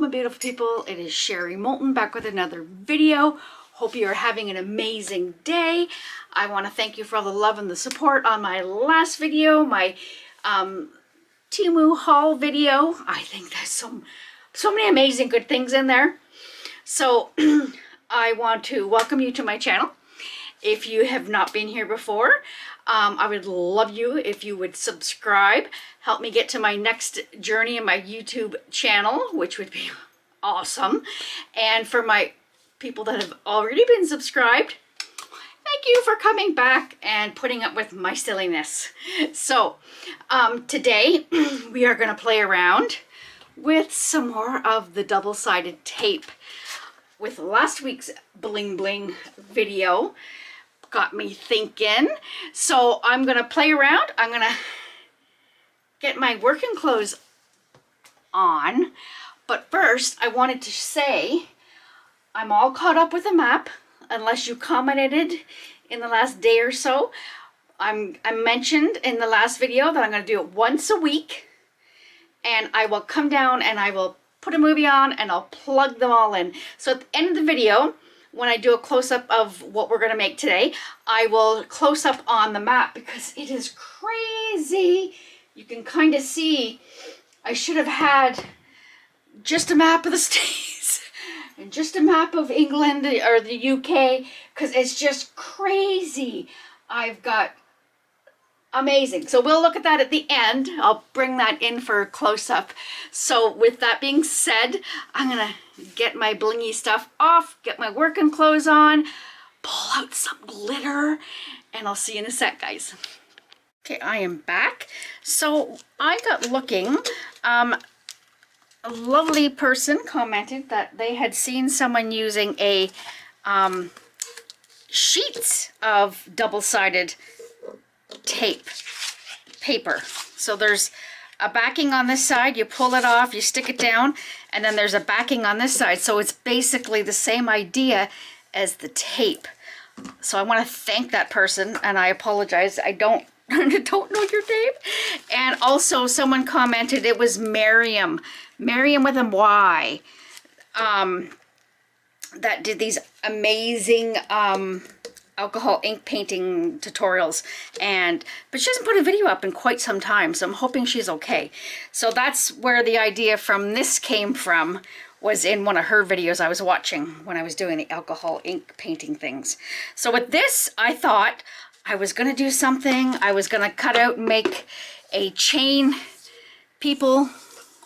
my beautiful people, it is Sherry Moulton back with another video. Hope you are having an amazing day. I want to thank you for all the love and the support on my last video, my Temu haul video. I think there's so many amazing good things in there. So I want to welcome you to my channel. If you have not been here before, I would love you if you would subscribe, help me get to my next journey in my YouTube channel, which would be awesome. And for my people that have already been subscribed, thank you for coming back and putting up with my silliness. So today we are going to play around with some more of the double-sided tape. With last week's bling bling video, got me thinking. So I'm gonna play around. I'm gonna get my working clothes on. But first, I wanted to say I'm all caught up with the map, unless you commented in the last day or so. I mentioned in the last video that I'm gonna do it once a week, and I will come down and I will put a movie on and I'll plug them all in. So at the end of the video, when I do a close-up of what we're going to make today, I will close up on the map because it is crazy. You can kind of see I should have had just a map of the States and just a map of England or the UK because it's just crazy. I've got amazing. So we'll look at that at the end. I'll bring that in for a close-up. So with that being said, I'm gonna get my blingy stuff off, get my working clothes on, pull out some glitter, and I'll see you in a sec, guys. Okay, I am back. So I got looking. A lovely person commented that they had seen someone using a sheets of double-sided paper. So there's a backing on this side, you pull it off, you stick it down, and then there's a backing on this side. So it's basically the same idea as the tape. So I want to thank that person, and I apologize, I don't know your name. And also someone commented it was Miriam with a Y, that did these amazing alcohol ink painting tutorials, but she hasn't put a video up in quite some time, so I'm hoping she's okay. So that's where the idea from this came from, was in one of her videos I was watching when I was doing the alcohol ink painting things. So with this, I thought I was gonna do something. I was gonna cut out and make a chain, people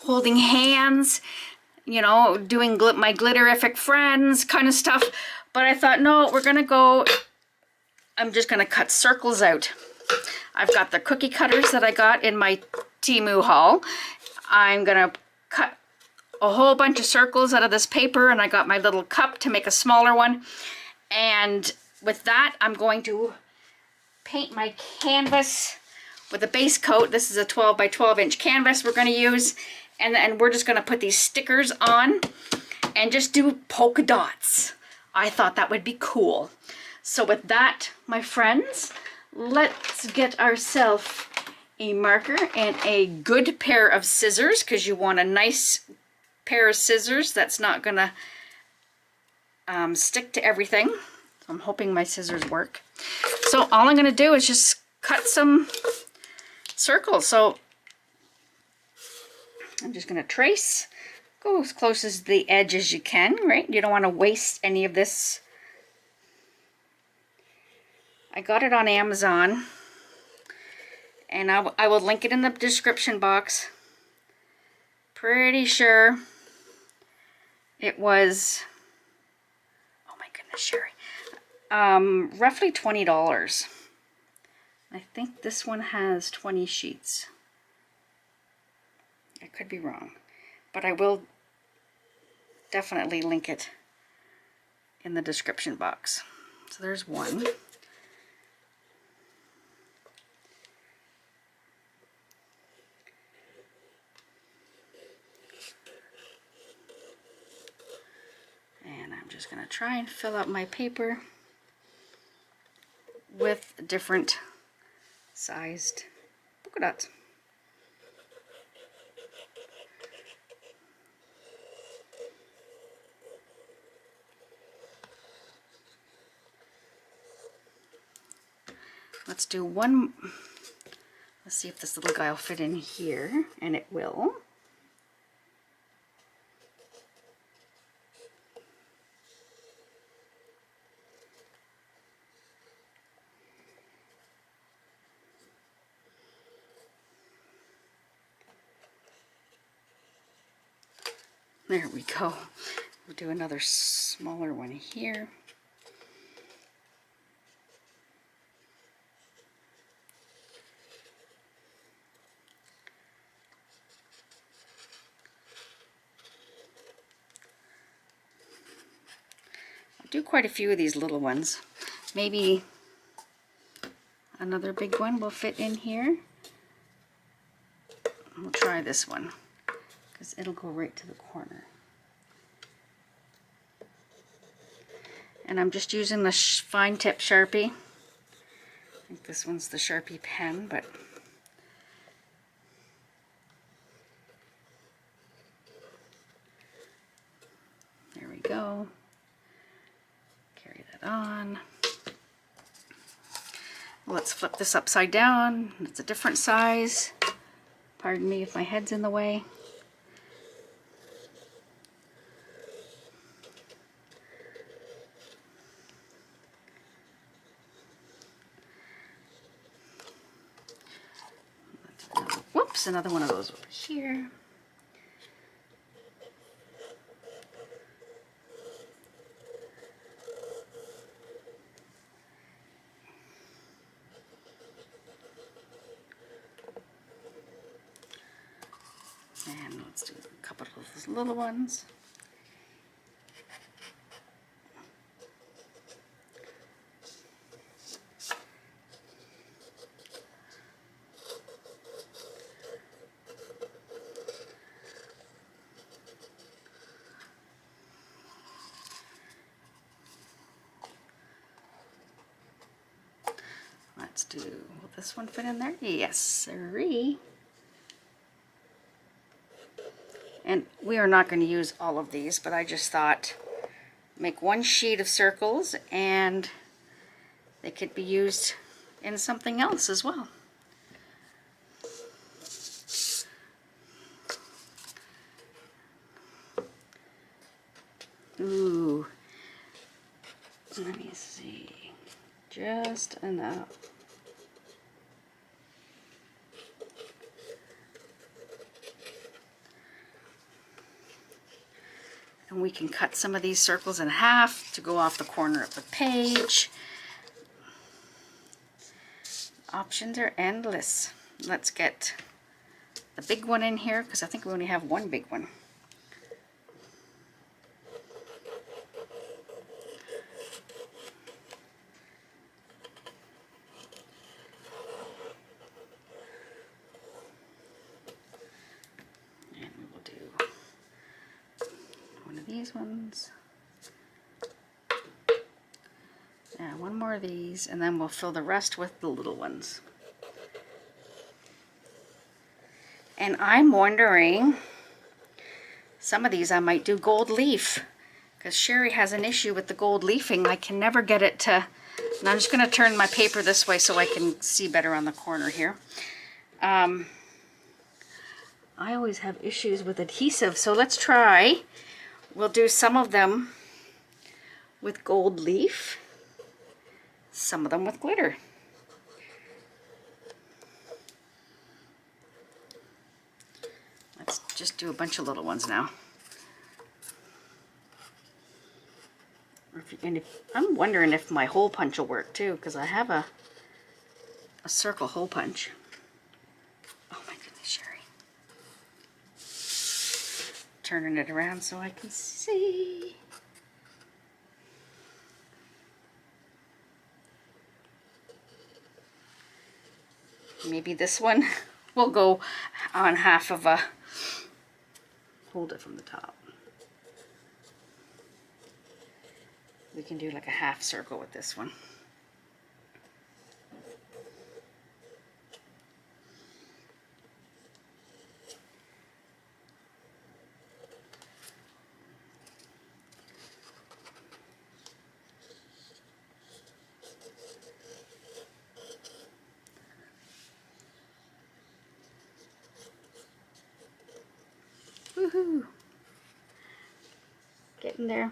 holding hands, you know, doing my glitterific friends kind of stuff. But I thought, no, we're gonna go, I'm just gonna cut circles out. I've got the cookie cutters that I got in my Temu haul. I'm gonna cut a whole bunch of circles out of this paper, and I got my little cup to make a smaller one. And with that, I'm going to paint my canvas with a base coat. This is a 12 by 12 inch canvas we're gonna use. And then we're just gonna put these stickers on and just do polka dots. I thought that would be cool. So with that, my friends, let's get ourselves a marker and a good pair of scissors, because you want a nice pair of scissors that's not gonna stick to everything. So I'm hoping my scissors work. So all I'm gonna do is just cut some circles. So I'm just gonna trace, go as close as the edge as you can, right? You don't want to waste any of this. I got it on Amazon, and I will link it in the description box. Pretty sure it was, oh my goodness, Sherry, roughly $20. I think this one has 20 sheets. I could be wrong, but I will definitely link it in the description box. So there's one. And I'm just going to try and fill up my paper with different sized polka dots. let's do one. Let's see if this little guy will fit in here, and it will. There we go. We'll do another smaller one here. I'll do quite a few of these little ones. Maybe another big one will fit in here. We'll try this one because it'll go right to the corner. And I'm just using the fine tip Sharpie. I think this one's the Sharpie pen, but there we go. Carry that on. Let's flip this upside down. It's a different size. Pardon me if my head's in the way. Whoops, another one of those over here. And let's do a couple of those little ones. Let's do, will this one fit in there? Yes, sirree. And we are not going to use all of these, but I just thought make one sheet of circles and they could be used in something else as well. Ooh, let me see, just enough. And we can cut some of these circles in half to go off the corner of the page. Options are endless. Let's get the big one in here because I think we only have one big one. These ones, and one more of these, and then we'll fill the rest with the little ones. And I'm wondering, some of these I might do gold leaf because Sherry has an issue with the gold leafing. I can never get it to, and I'm just going to turn my paper this way so I can see better on the corner here. I always have issues with adhesive, so let's try. We'll do some of them with gold leaf, some of them with glitter. Let's just do a bunch of little ones now. I'm wondering if my hole punch will work too, because I have a circle hole punch. Oh my goodness, Sherry. Turning it around so I can see. Maybe this one will go on half of a, hold it from the top. We can do like a half circle with this one. Woohoo! Getting there.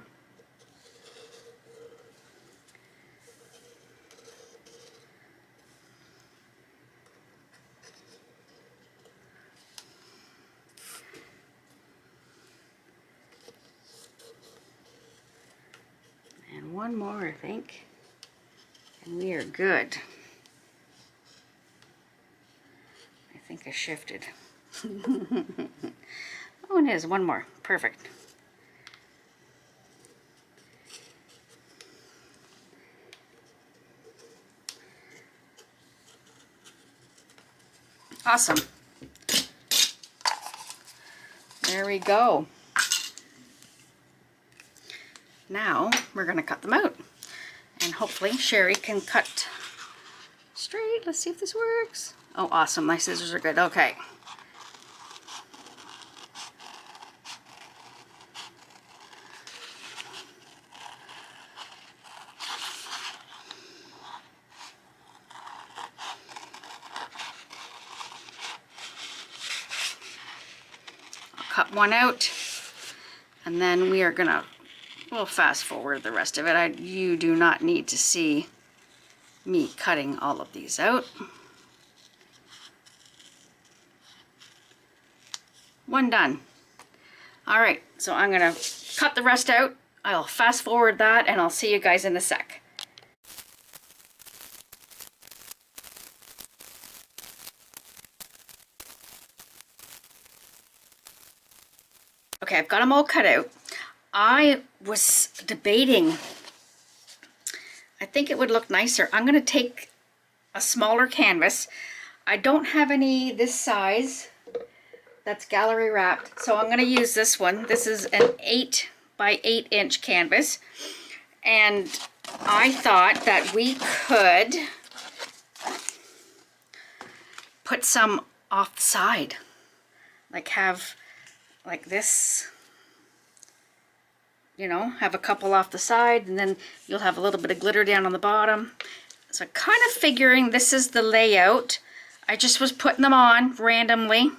And one more, I think. And we are good. I think I shifted. Oh, it is. One more. Perfect. Awesome. There we go. Now we're going to cut them out. And hopefully Sherry can cut straight. Let's see if this works. Oh, awesome. My scissors are good. Okay. Cut one out, and then we are gonna, we'll fast forward the rest of it. You do not need to see me cutting all of these out. One done. All right, so I'm gonna cut the rest out. I'll fast forward that and I'll see you guys in a sec. Okay, I've got them all cut out. I was debating, I think it would look nicer. I'm going to take a smaller canvas. I don't have any this size that's gallery wrapped, so I'm going to use this one. This is an 8 by 8 inch canvas, and I thought that we could put some off the side, like have like this, you know, have a couple off the side, and then you'll have a little bit of glitter down on the bottom. So kind of figuring this is the layout. I just was putting them on randomly,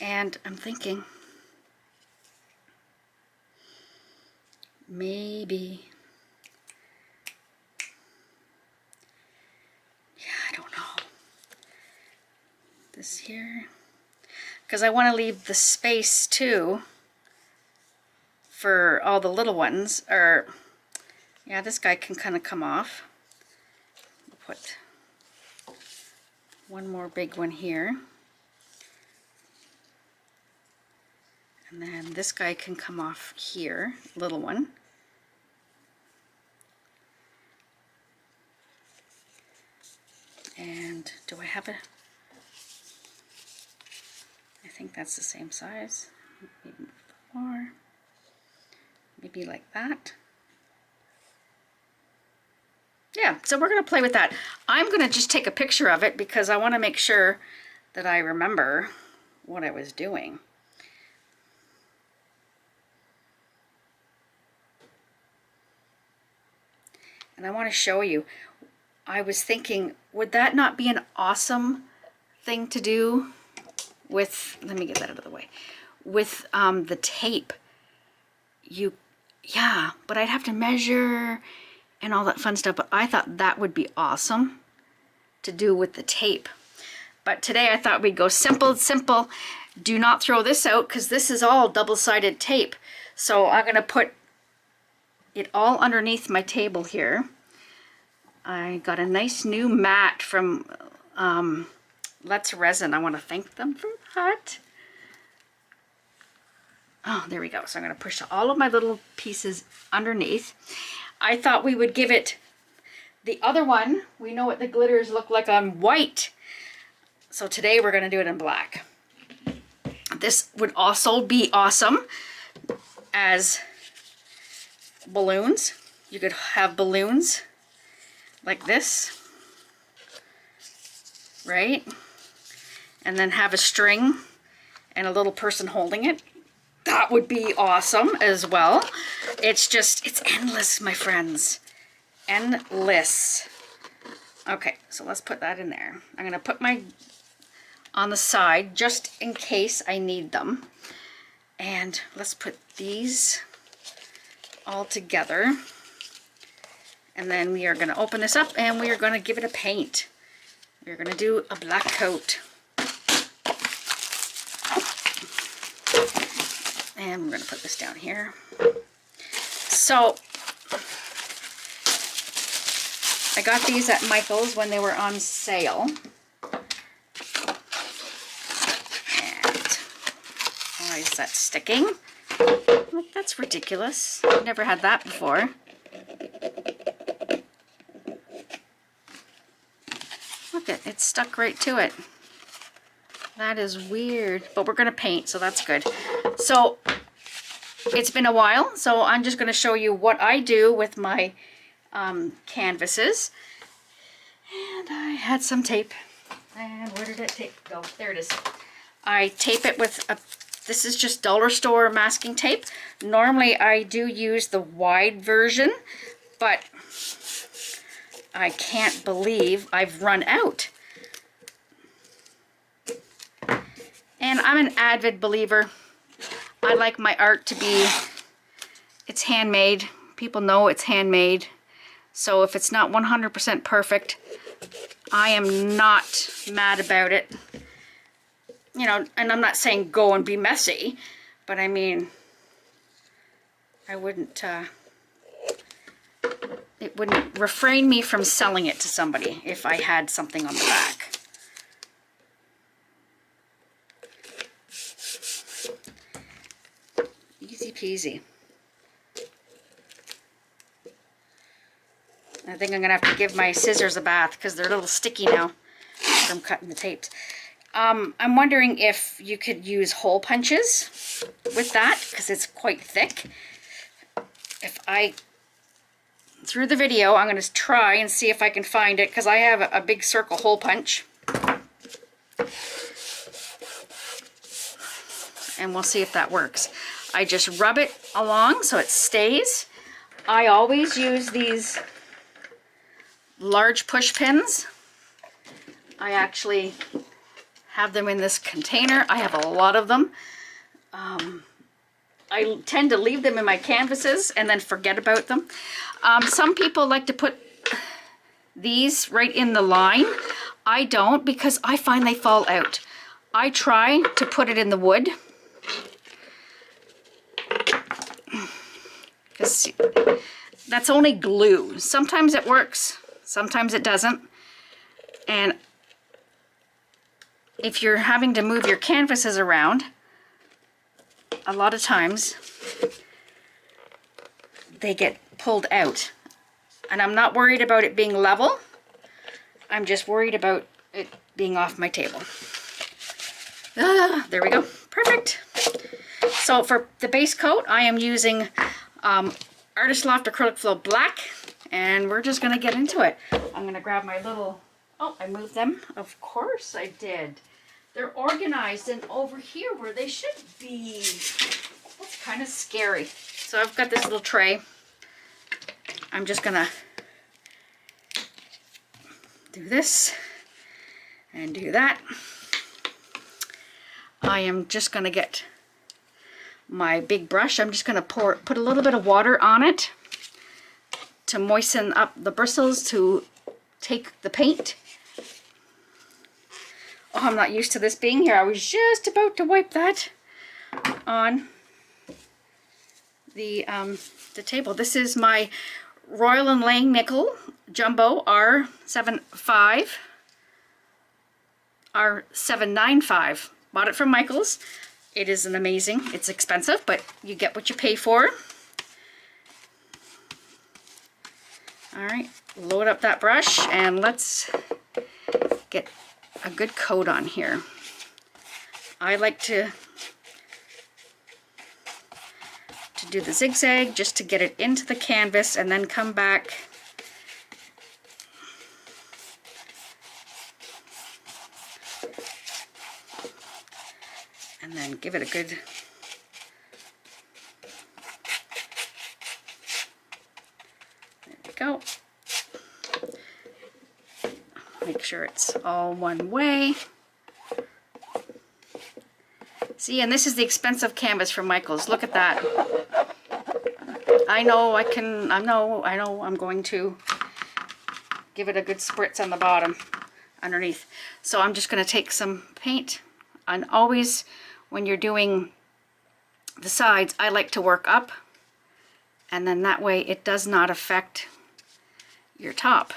and I'm thinking maybe, yeah, I don't know, this here, because I want to leave the space too for all the little ones. Or yeah, this guy can kind of come off. We'll put one more big one here, and then this guy can come off here, little one. And do I have a, I think that's the same size. Maybe move more. Maybe like that. Yeah, so we're going to play with that. I'm going to just take a picture of it because I want to make sure that I remember what I was doing. And I want to show you. I was thinking, would that not be an awesome thing to do with, let me get that out of the way, with the tape? Yeah, but I'd have to measure and all that fun stuff, but I thought that would be awesome to do with the tape. But today I thought we'd go simple. Do not throw this out because this is all double-sided tape. So I'm going to put it all underneath my table here. I got a nice new mat from Let's Resin. I want to thank them for that. Oh, there we go. So I'm going to push all of my little pieces underneath. I thought we would give it the other one. We know what the glitters look like on white. So today we're going to do it in black. This would also be awesome as balloons. You could have balloons like this, right? And then have a string and a little person holding it. That would be awesome as well. It's just, it's endless, my friends. Endless. Okay, so let's put that in there. I'm going to put my on the side just in case I need them. And let's put these all together. And then we are going to open this up and we are going to give it a paint. We're going to do a black coat. And we're going to put this down here. So I got these at Michael's when they were on sale. And why is that sticking? Like, that's ridiculous. I've never had that before. Look, it's stuck right to it. That is weird. But we're going to paint, so that's good. So it's been a while, so I'm just going to show you what I do with my canvases. And I had some tape. And where did that tape go? There it is. I tape it with a, this is just dollar store masking tape. Normally I do use the wide version, but I can't believe I've run out. And I'm an avid believer. I like my art to be, it's handmade. People know it's handmade. So if it's not 100% perfect, I am not mad about it. You know, and I'm not saying go and be messy, but I mean, I wouldn't, it wouldn't refrain me from selling it to somebody if I had something on the back. Easy peasy. I think I'm gonna have to give my scissors a bath because they're a little sticky now from cutting the tapes. I'm wondering if you could use hole punches with that because it's quite thick. If I, through the video, I'm going to try and see if I can find it because I have a big circle hole punch. And we'll see if that works. I just rub it along so it stays. I always use these large push pins. I actually have them in this container. I have a lot of them. I tend to leave them in my canvases and then forget about them. Some people like to put these right in the line. I don't because I find they fall out. I try to put it in the wood. Because that's only glue. Sometimes it works, sometimes it doesn't. And if you're having to move your canvases around, a lot of times they get pulled out. And I'm not worried about it being level. I'm just worried about it being off my table. There we go. Perfect. So for the base coat, I am using Artist Loft Acrylic Flow Black, and we're just going to get into it. I'm going to grab my little... Oh, I moved them. Of course I did. They're organized and over here where they should be. That's kind of scary. So I've got this little tray. I'm just going to do this and do that. I am just going to get my big brush. I'm just going to put a little bit of water on it to moisten up the bristles to take the paint. Oh, I'm not used to this being here. I was just about to wipe that on the table. This is my Royal & Lang Nickel Jumbo R795. Bought it from Michael's. It is an amazing, it's expensive, but you get what you pay for. All right, load up that brush and let's get a good coat on here. I like to do the zigzag just to get it into the canvas and then come back and then give it a good there we go. Make sure it's all one way. See, and this is the expensive canvas from Michaels. Look at that. I know I'm going to give it a good spritz on the bottom, underneath. So I'm just going to take some paint, and always when you're doing the sides, I like to work up, and then that way it does not affect your top.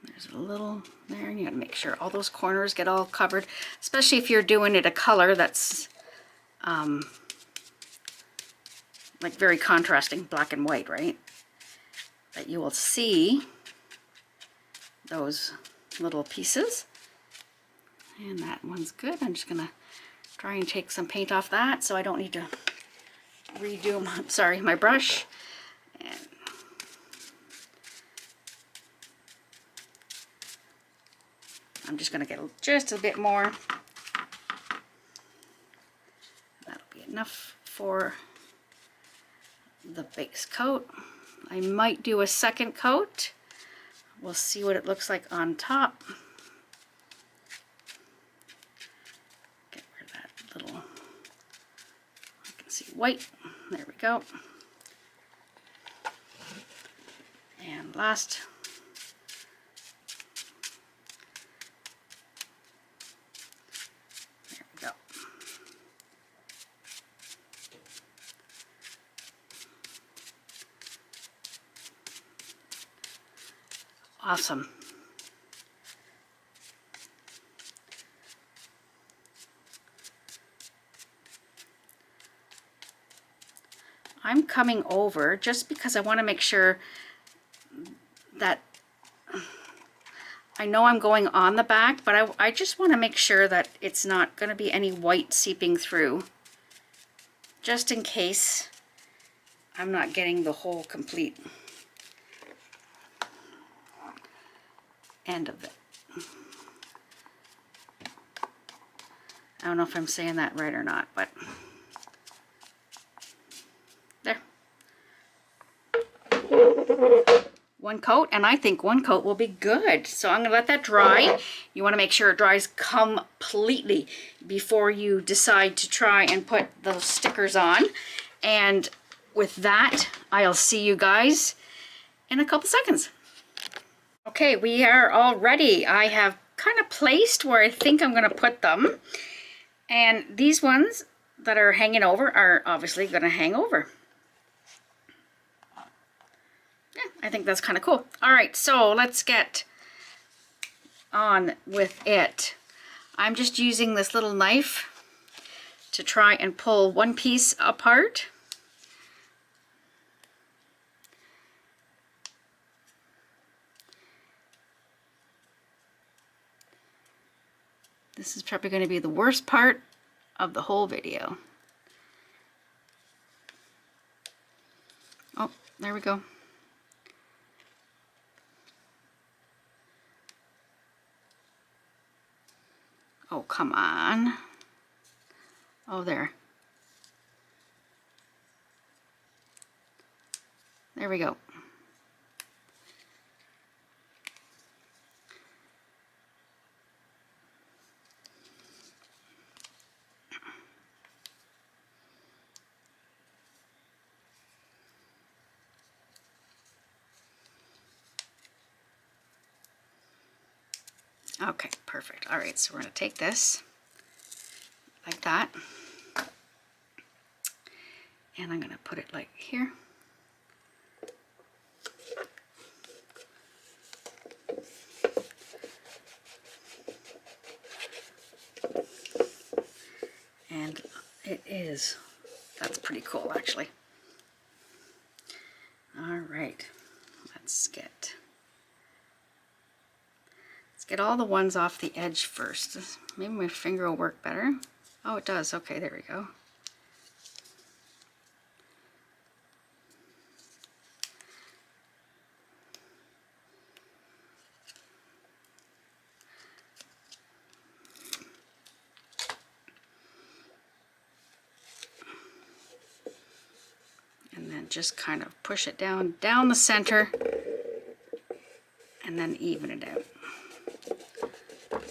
There's a little there, and you gotta make sure all those corners get all covered, especially if you're doing it a color that's like very contrasting, black and white, right? That you will see those little pieces. And that one's good. I'm just gonna try and take some paint off that so I don't need to redo my brush. And I'm just going to get just a bit more. That'll be enough for the base coat. I might do a second coat. We'll see what it looks like on top. Get rid of that little, I can see white. There we go. And last, there we go. Awesome. I'm coming over just because I want to make sure that I know I'm going on the back, but I just want to make sure that it's not going to be any white seeping through, just in case I'm not getting the whole complete end of it. I don't know if I'm saying that right or not, but there. One coat, and I think one coat will be good. So I'm going to let that dry. You want to make sure it dries completely before you decide to try and put those stickers on. And with that, I'll see you guys in a couple seconds. Okay, we are all ready. I have kind of placed where I think I'm going to put them. And these ones that are hanging over are obviously going to hang over. Yeah, I think that's kind of cool. All right, so let's get on with it. I'm just using this little knife to try and pull one piece apart. This is probably going to be the worst part of the whole video. Oh, there we go. Oh, come on. Oh, there. There we go. Okay, perfect. All right, so we're going to take this like that, and I'm going to put it like here. And it is, that's pretty cool actually. All right, let's get all the ones off the edge first. Maybe my finger will work better. Oh, it does. Okay, there we go. And And then just kind of push it down the center and then even it out.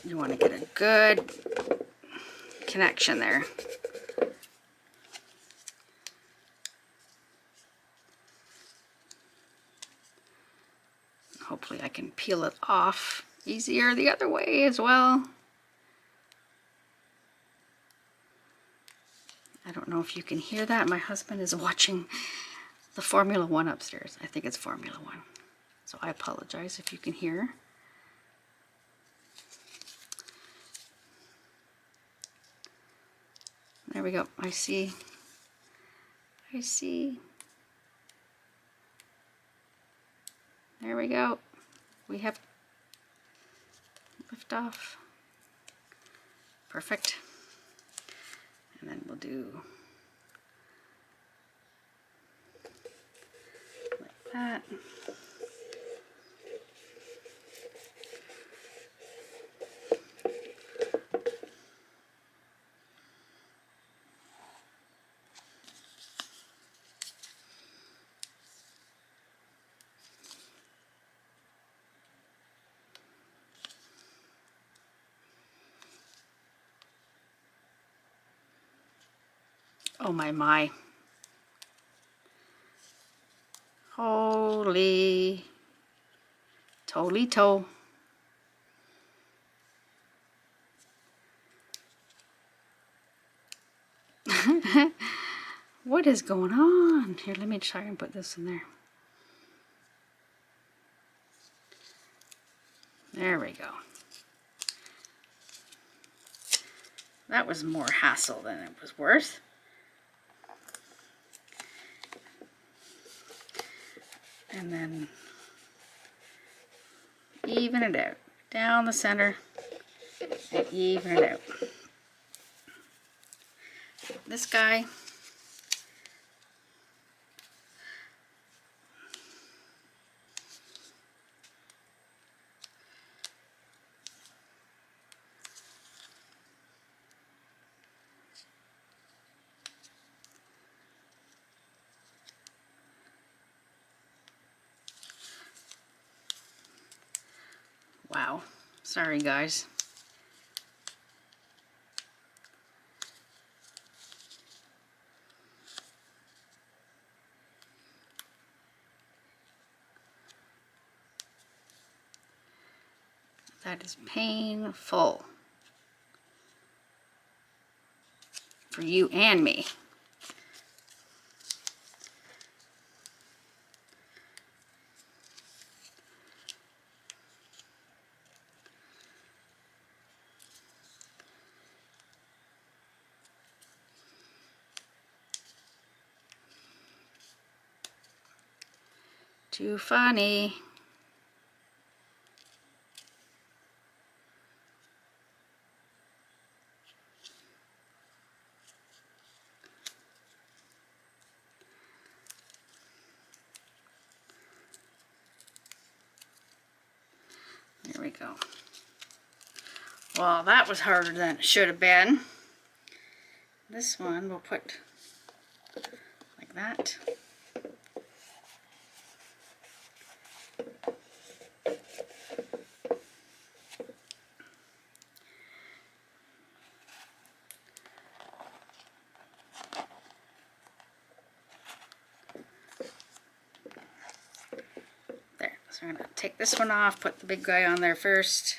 You want to get a good connection there. Hopefully I can peel it off easier the other way as well. I don't know if you can hear that. My husband is watching the Formula One upstairs. I think it's Formula One. So I apologize if you can hear. There we go. I see. There we go. We have lift off. Perfect. And then we'll do like that. Oh my. Holy Toledo. What is going on? Here, let me try and put this in there. There we go. That was more hassle than it was worth. And then even it out. Down the center and even it out. This guy, wow, sorry guys. That is painful for you and me. Too funny. There we go. Well, that was harder than it should have been. This one we'll put like that. There. So I'm going to take this one off, put the big guy on there first.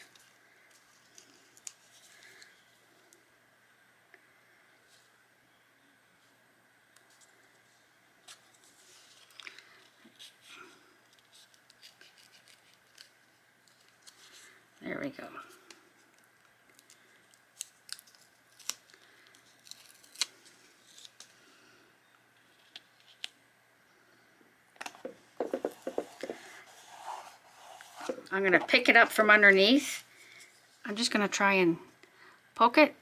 There we go. I'm going to pick it up from underneath. I'm just going to try and poke it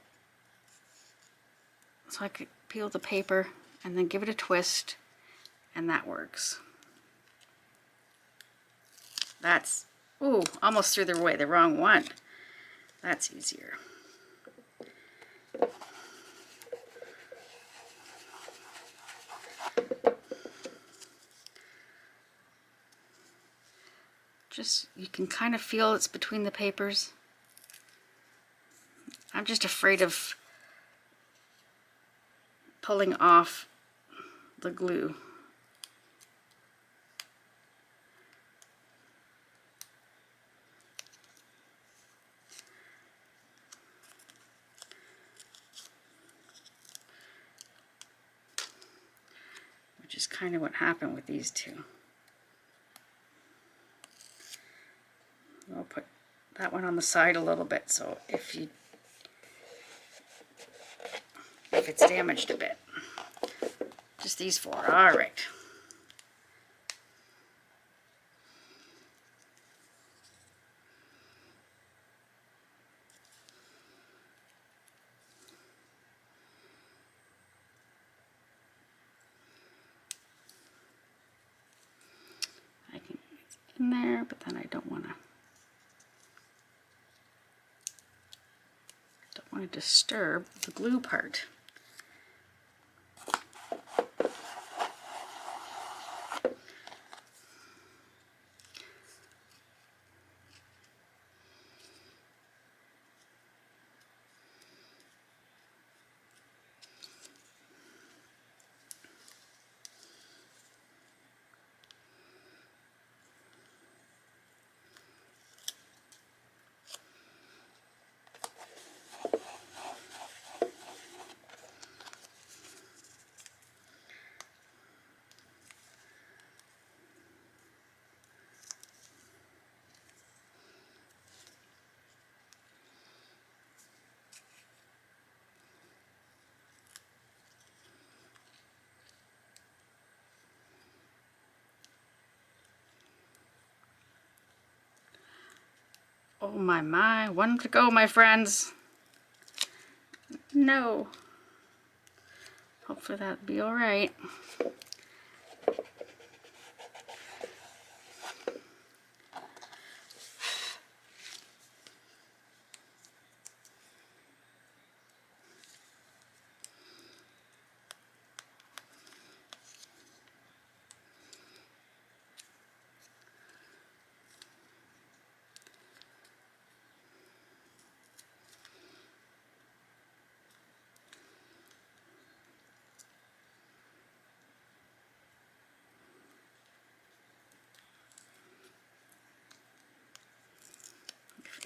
so I could peel the paper and then give it a twist, and that works. That's, ooh, almost threw the wrong one. That's easier. Just, you can kind of feel it's between the papers. I'm just afraid of pulling off the glue. Which is kind of what happened with these two. I'll put that one on the side a little bit, so if it's damaged a bit. Just these four. All right. I can get it in there, but then I don't want to disturb the glue part. Oh my, one to go, my friends. No. Hopefully that'll be all right.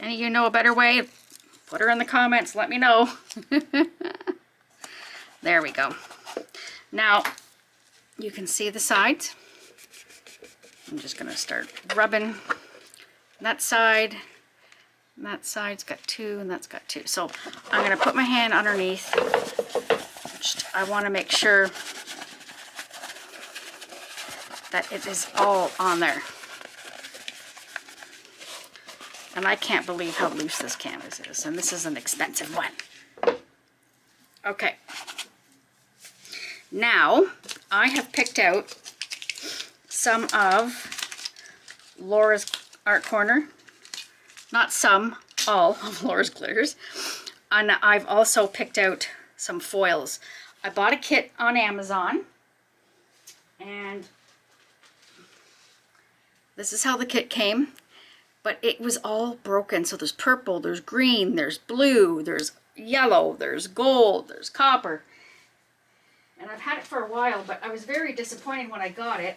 Any of you know a better way? Put her in the comments, let me know. There we go. Now, you can see the sides. I'm just gonna start rubbing that side. And that side's got two, and that's got two. So I'm gonna put my hand underneath. I wanna make sure that it is all on there. And I can't believe how loose this canvas is. And this is an expensive one. Okay. Now, I have picked out some of Laura's Art Corner. Not some, all of Laura's glitters. And I've also picked out some foils. I bought a kit on Amazon. And this is how the kit came. But it was all broken. So there's purple, there's green, there's blue, there's yellow, there's gold, there's copper. And I've had it for a while, but I was very disappointed when I got it.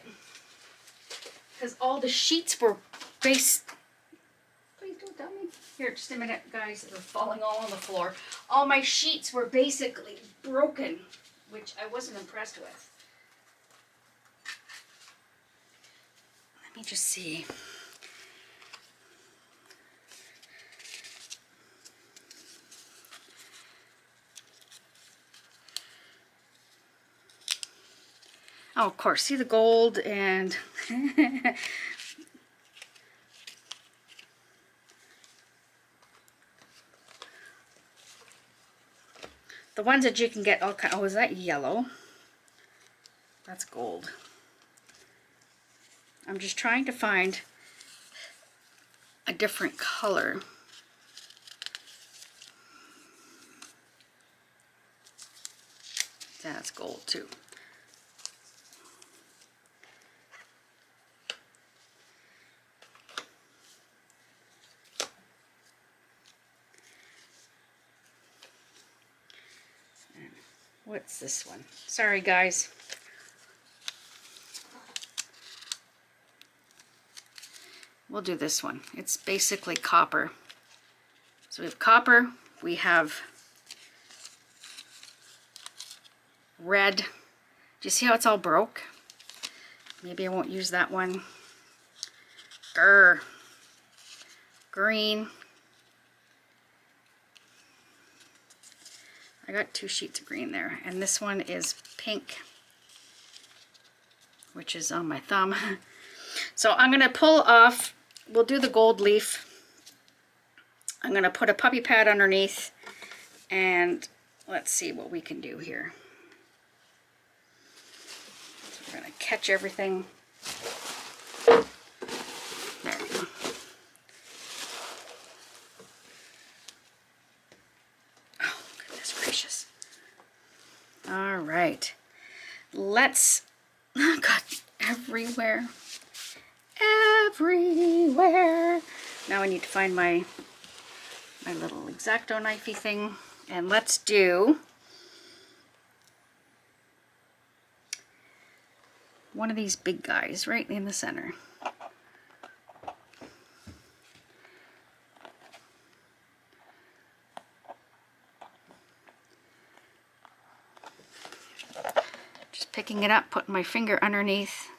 Because all the sheets were Please don't tell me. Here, just a minute, guys. They're falling all on the floor. All my sheets were basically broken, which I wasn't impressed with. Let me just see. Oh, of course, see the gold and the ones that you can get all kind. Oh, is that yellow? That's gold. I'm just trying to find a different color. That's gold too. What's this one? Sorry, guys. We'll do this one. It's basically copper. So we have copper, we have red. Do you see how it's all broke? Maybe I won't use that one. Green. I got 2 sheets of green there. And this one is pink, which is on my thumb. So I'm going to pull off, we'll do the gold leaf. I'm going to put a puppy pad underneath, and let's see what we can do here. So we're going to catch everything. There we go. Oh, goodness gracious. All right. Let's, oh God, everywhere. Everywhere. Now I need to find my little X-Acto knifey thing, and let's do one of these big guys right in the center. Just picking it up, putting my finger underneath.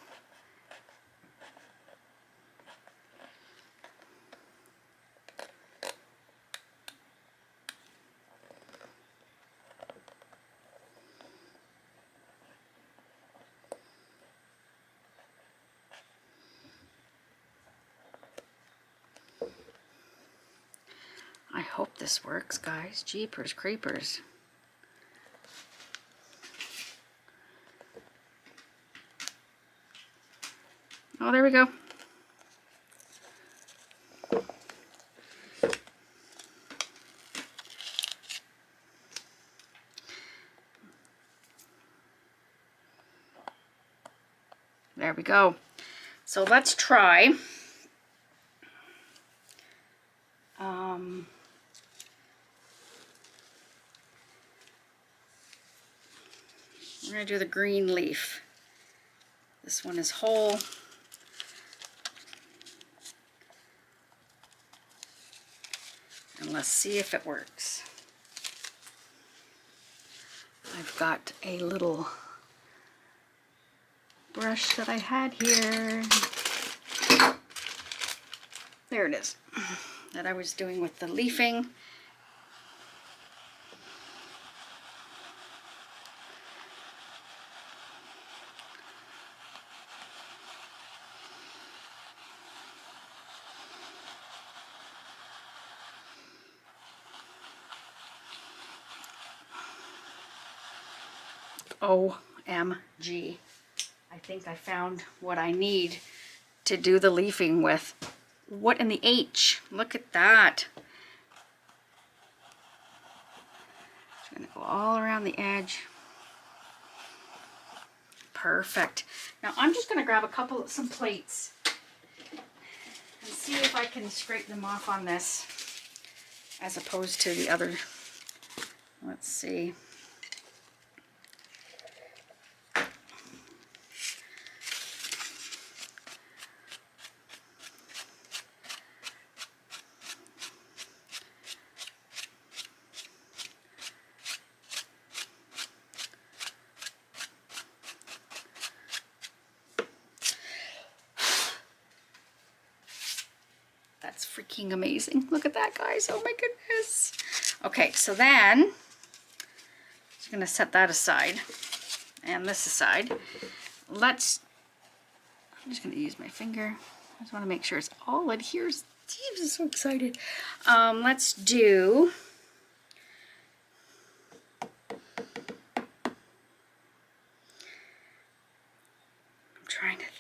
I hope this works, guys. Jeepers creepers. Oh, there we go. There we go. So let's try. We're going to do the green leaf. This one is whole. And let's see if it works. I've got a little brush that I had here. There it is. That I was doing with the leafing. OMG. I think I found what I need to do the leafing with. What in the H? Look at that. Just gonna go all around the edge. Perfect. Now I'm just gonna grab some plates and see if I can scrape them off on this as opposed to the other. Let's see. That's freaking amazing. Look at that, guys. Oh my goodness. Okay, so then I'm just gonna set that aside and this aside. I'm just gonna use my finger. I just wanna make sure it's all adheres. Jeez, I'm so excited. Let's do, I'm trying to think.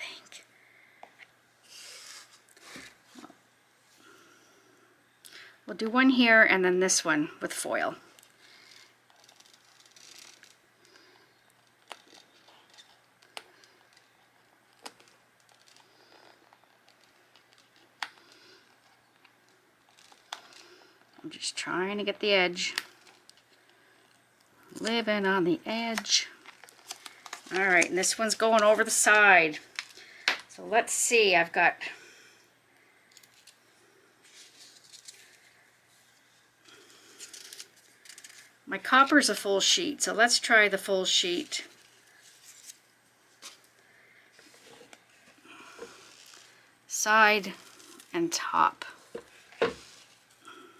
We'll do one here and then this one with foil. I'm just trying to get the edge living on the edge. All right, and this one's going over the side. So let's see, I've got my copper's a full sheet, so let's try the full sheet. Side and top.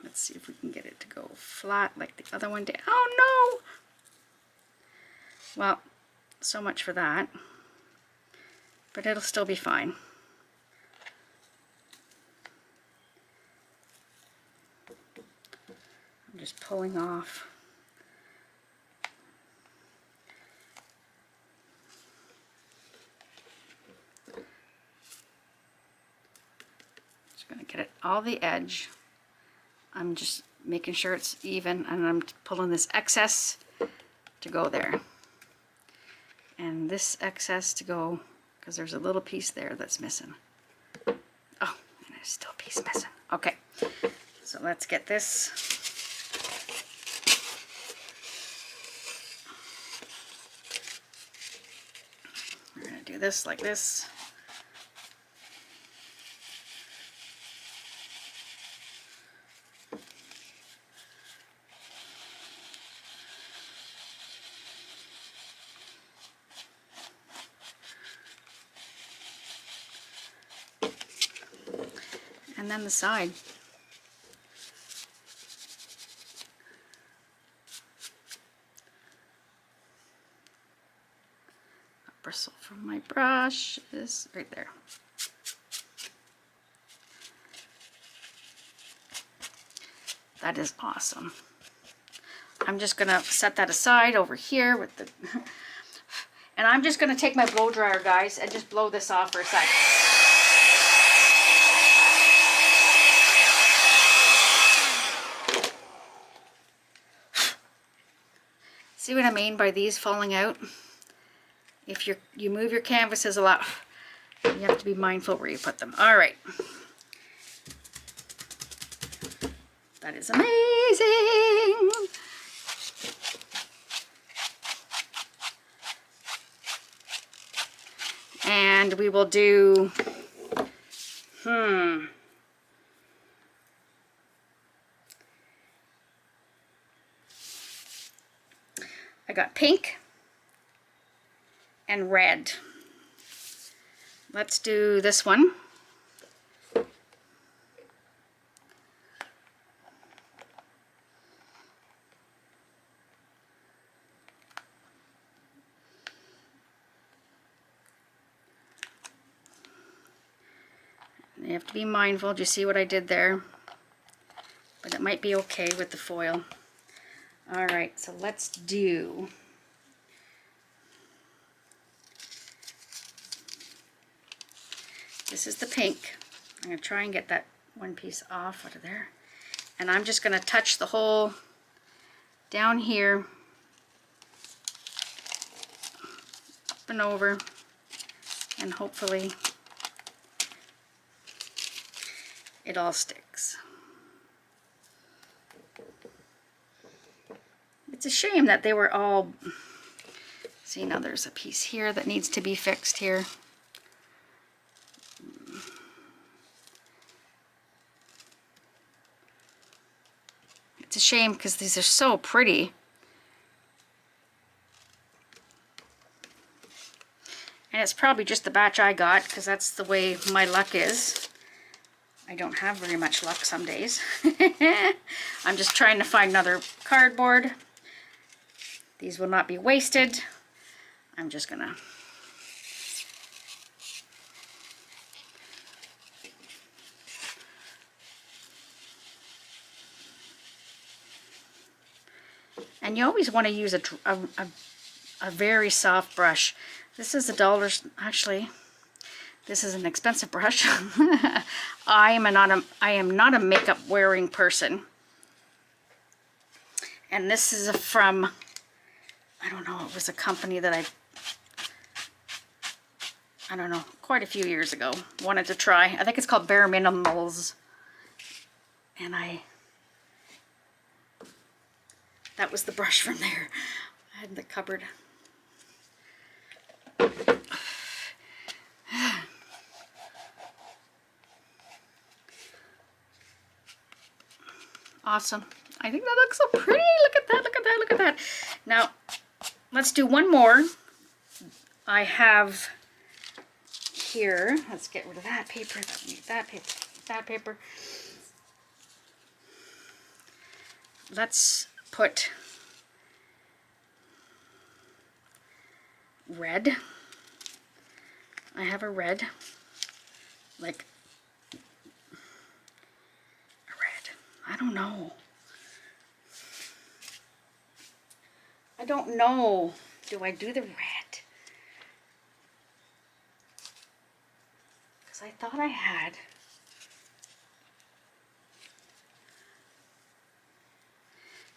Let's see if we can get it to go flat like the other one did. Oh no! Well, so much for that. But it'll still be fine. I'm just pulling off. Just gonna get it all the edge. I'm just making sure it's even, and I'm pulling this excess to go there. And this excess to go, because there's a little piece there that's missing. Oh, and there's still a piece missing. Okay, so let's get this. We're gonna do this like this. And then the side. A bristle from my brush is right there. That is awesome. I'm just gonna set that aside over here with the, and I'm just gonna take my blow dryer, guys, and just blow this off for a sec. See what I mean by these falling out? If you move your canvases a lot, you have to be mindful where you put them. All right. That is amazing. And we will do, I got pink and red. Let's do this one. You have to be mindful. Do you see what I did there? But it might be okay with the foil. All right, so let's do this is the pink. I'm going to try and get that one piece off out of there. And I'm just going to touch the hole down here, up and over, and hopefully it all sticks. It's a shame that they were all, see, now there's a piece here that needs to be fixed here. It's a shame because these are so pretty. And it's probably just the batch I got because that's the way my luck is. I don't have very much luck some days. I'm just trying to find another cardboard. These will not be wasted. I'm just gonna and you always want to use a very soft brush. This is $1, actually. This is an expensive brush. I am not a makeup wearing person. And this is from, I don't know, it was a company that I don't know, quite a few years ago, wanted to try. I think it's called Bare Minimals. And that was the brush from there. in the cupboard. Awesome. I think that looks so pretty. Look at that, look at that, look at that. Now, let's do one more. I have here, let's get rid of that paper, that paper, that paper. Let's put red. I have a red, like a red. I don't know. I don't know. Do I do the red? Because I thought I had.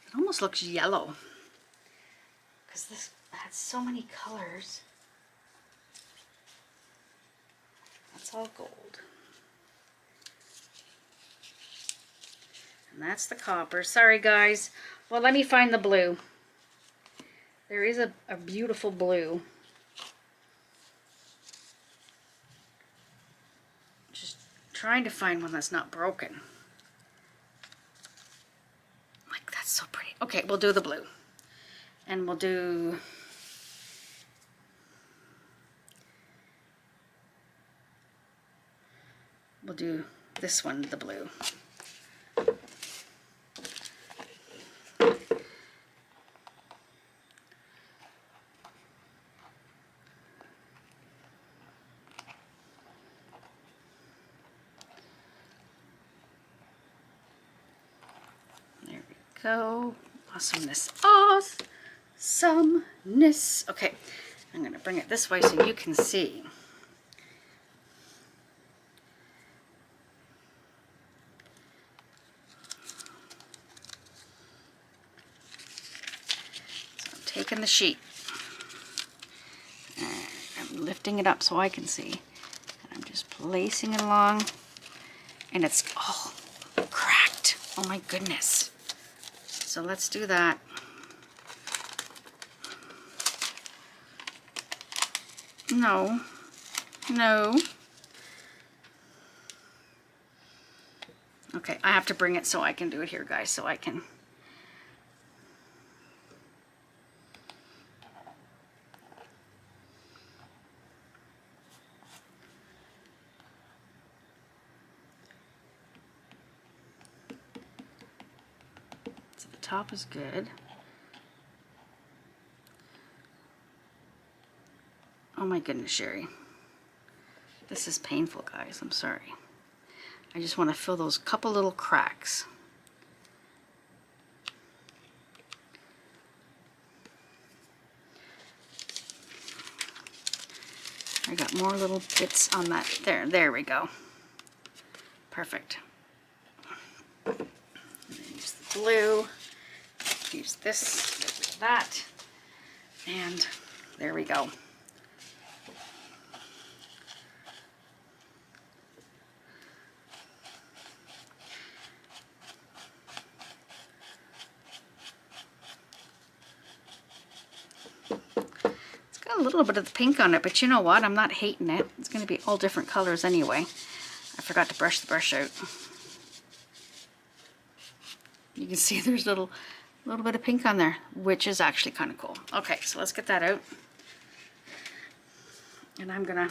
It almost looks yellow. Because this has so many colors. That's all gold. And that's the copper. Sorry, guys. Well, let me find the blue. There is a beautiful blue. Just trying to find one that's not broken. Like, that's so pretty. Okay, we'll do the blue. And we'll do... We'll do this one, the blue. There we go. Awesomeness. Awesomeness. Okay, I'm going to bring it this way so you can see. Taking the sheet, and I'm lifting it up so I can see, and I'm just placing it along, and it's all cracked. Oh my goodness. So let's do that. No. Okay, I have to bring it so I can do it here, guys, so I can. Top is good. Oh my goodness, Sherry. This is painful, guys. I'm sorry. I just want to fill those couple little cracks. I got more little bits on that. There we go. Perfect. And then use the blue. Use this, that, and there we go. It's got a little bit of the pink on it, but you know what? I'm not hating it. It's going to be all different colors anyway. I forgot to brush the brush out. You can see there's a little bit of pink on there, which is actually kind of cool. Okay, so let's get that out. And I'm gonna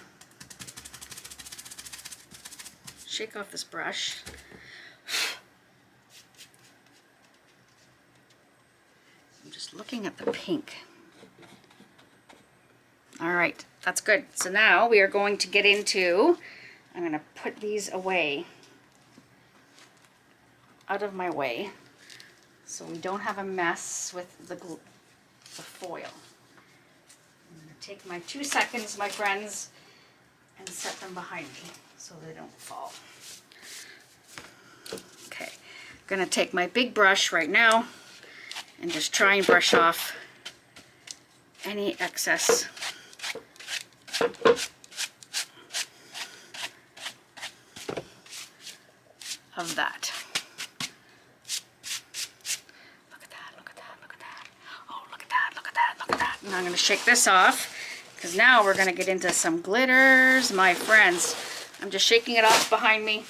shake off this brush. I'm just looking at the pink. All right, that's good. So now we are going to get into, I'm gonna put these away, out of my way, so we don't have a mess with the foil. I'm going to take my 2 seconds, my friends, and set them behind me so they don't fall. Okay, I'm going to take my big brush right now and just try and brush off any excess of that. I'm going to shake this off because now we're going to get into some glitters, my friends. I'm just shaking it off behind me.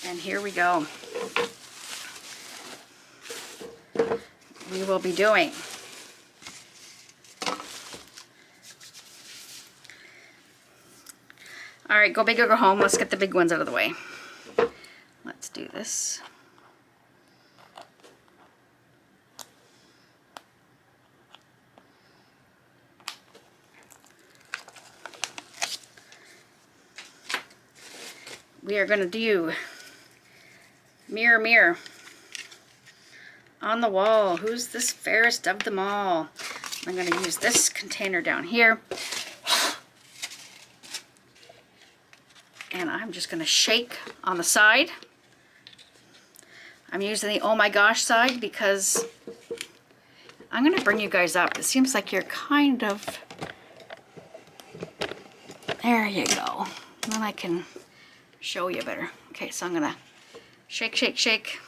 And here we go. We will be doing all right, go big or go home. Let's get the big ones out of the way. Let's do this. We are going to do mirror, mirror on the wall. Who's this fairest of them all? I'm going to use this container down here. And I'm just going to shake on the side. I'm using the oh my gosh side because I'm going to bring you guys up. It seems like you're kind of... There you go. Then I can show you better. Okay, so I'm going to shake, shake, shake.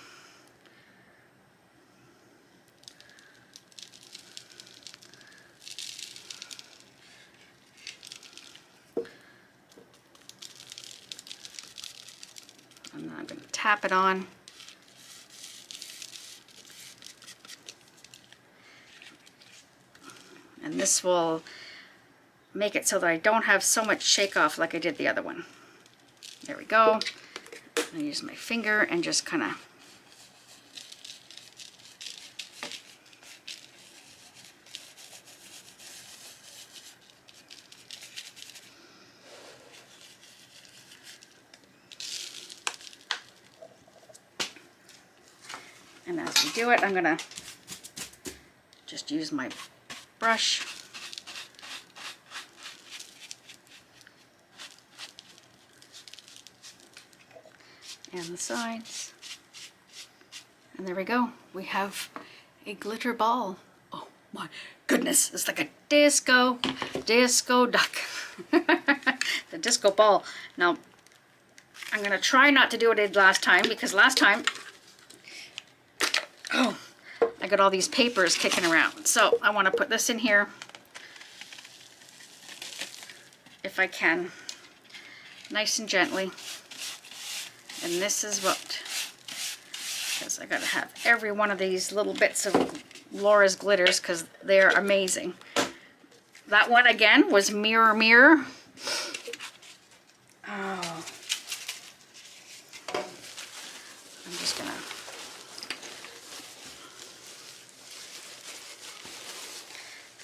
And then I'm going to tap it on. And this will make it so that I don't have so much shake off like I did the other one. There we go. I use my finger and just kind of and as we do it, I'm gonna just use my brush and the sides. And there we go. We have a glitter ball. Oh my goodness, it's like a disco duck. The disco ball. Now, I'm gonna try not to do what I did last time because last time, oh, I got all these papers kicking around. So I wanna put this in here if I can, nice and gently. And this is what, because I gotta have every one of these little bits of Laura's glitters because they're amazing. That one again was mirror, mirror. Oh. I'm just gonna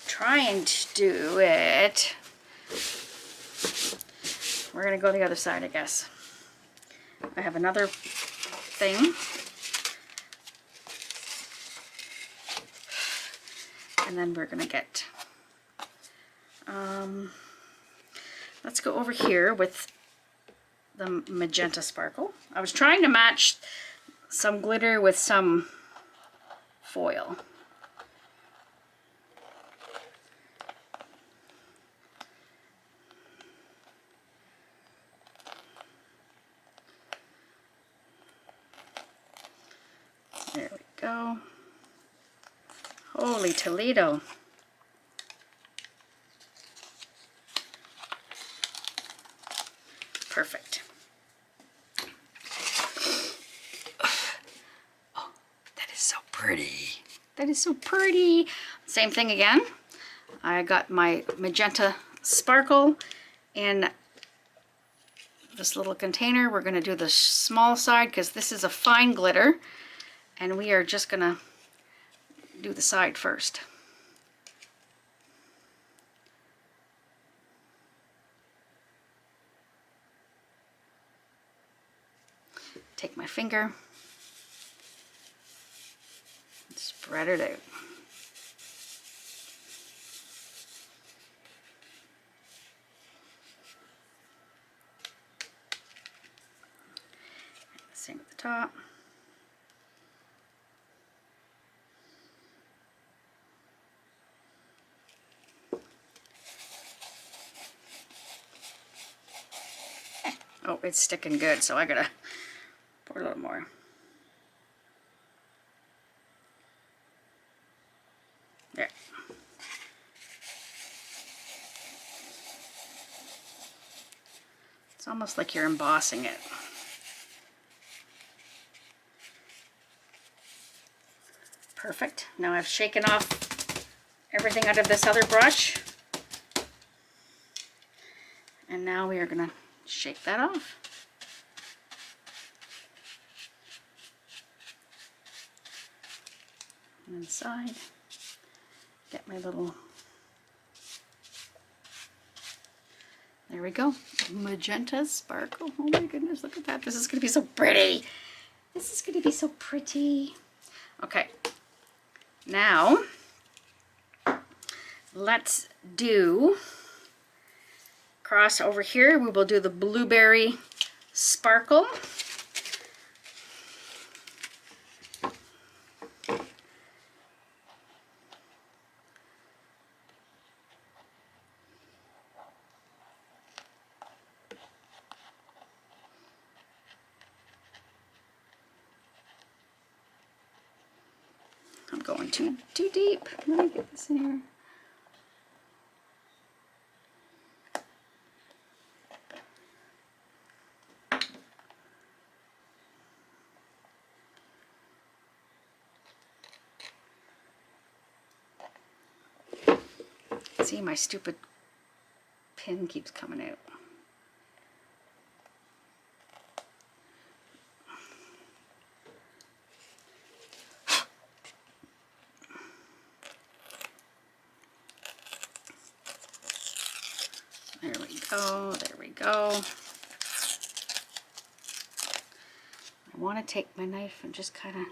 try and do it. We're gonna go the other side, I guess. I have another thing. And then we're gonna get, let's go over here with the Magenta Sparkle. I was trying to match some glitter with some foil. There we go. Holy Toledo. Perfect. Oh, that is so pretty. That is so pretty. Same thing again. I got my Magenta Sparkle in this little container. We're going to do the small side because this is a fine glitter. And we are just going to do the side first. Take my finger, and spread it out. Same at the top. Oh, it's sticking good, so I gotta Pour a little more. There. It's almost like you're embossing it. Perfect. Now I've shaken off everything out of this other brush. And now we are going to shake that off. Inside, get my little, there we go, Magenta Sparkle. Oh my goodness, look at that. This is going to be so pretty. This is going to be so pretty. Okay, now let's do, cross over here, we will do the Blueberry Sparkle. I'm going too deep. Let me get this in here. See, my stupid pin keeps coming out. There we go, there we go. I want to take my knife and just kind of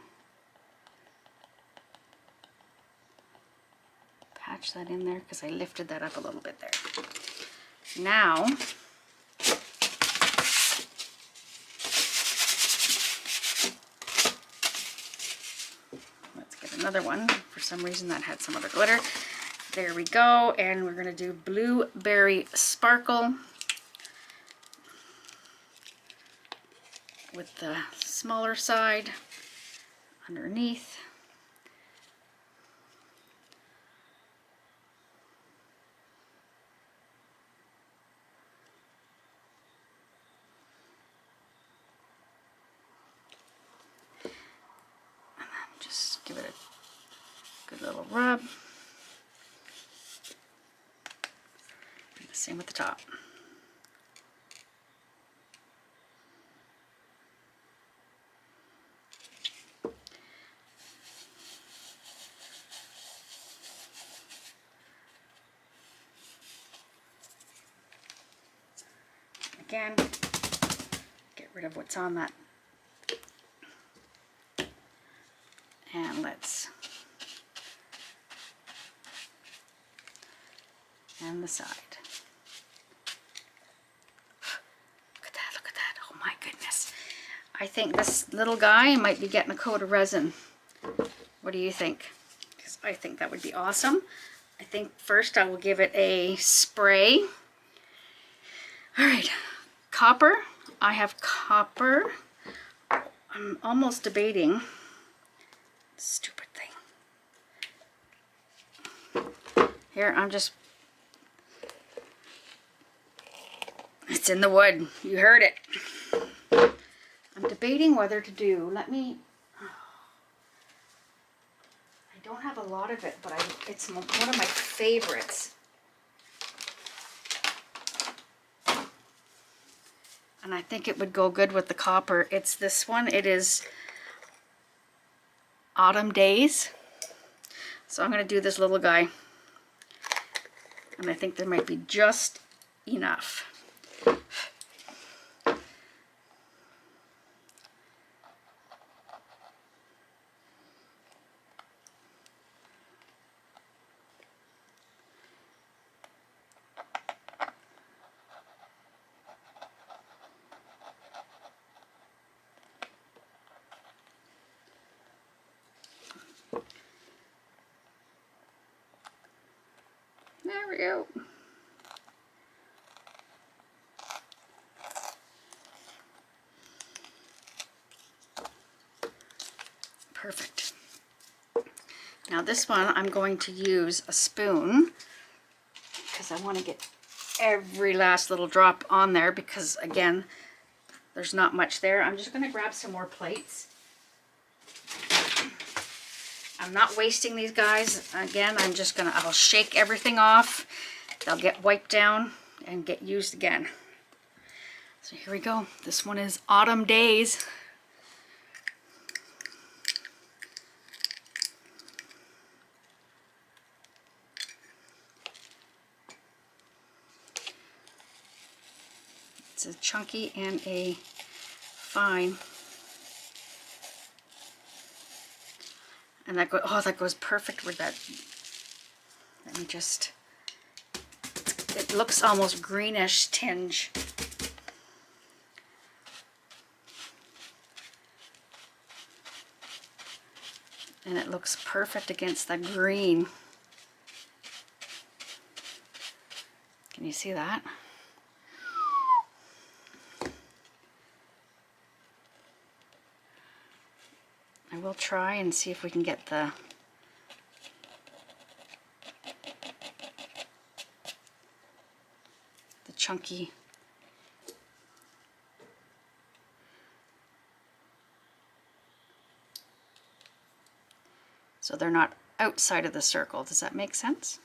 patch that in there because I lifted that up a little bit there. Now, let's get another one. For some reason that had some other glitter. There we go, and we're going to do Blueberry Sparkle with the smaller side underneath. And then just give it a good little rub. Same with the top. Again, get rid of what's on that. And let's, and the side. I think this little guy might be getting a coat of resin. What do you think? Because I think that would be awesome. I think first I will give it a spray. All right, copper. I have copper. I'm almost debating. Stupid thing. Here, I'm just... It's in the wood. You heard it. I'm debating whether to do, I don't have a lot of it, but it's one of my favorites. And I think it would go good with the copper. It's this one. It is Autumn Days. So I'm going to do this little guy. And I think there might be just enough. There we go. Now this one I'm going to use a spoon because I want to get every last little drop on there because again, there's not much there. I'm just going to grab some more plates. I'm not wasting these guys. Again, I'll shake everything off. They'll get wiped down and get used again. So here we go. This one is Autumn Days. It's a chunky and a fine. And that goes perfect with that. Let me just, it looks almost greenish tinge. And it looks perfect against the green. Can you see that? I will try and see if we can get the chunky. So they're not outside of the circle. Does that make sense?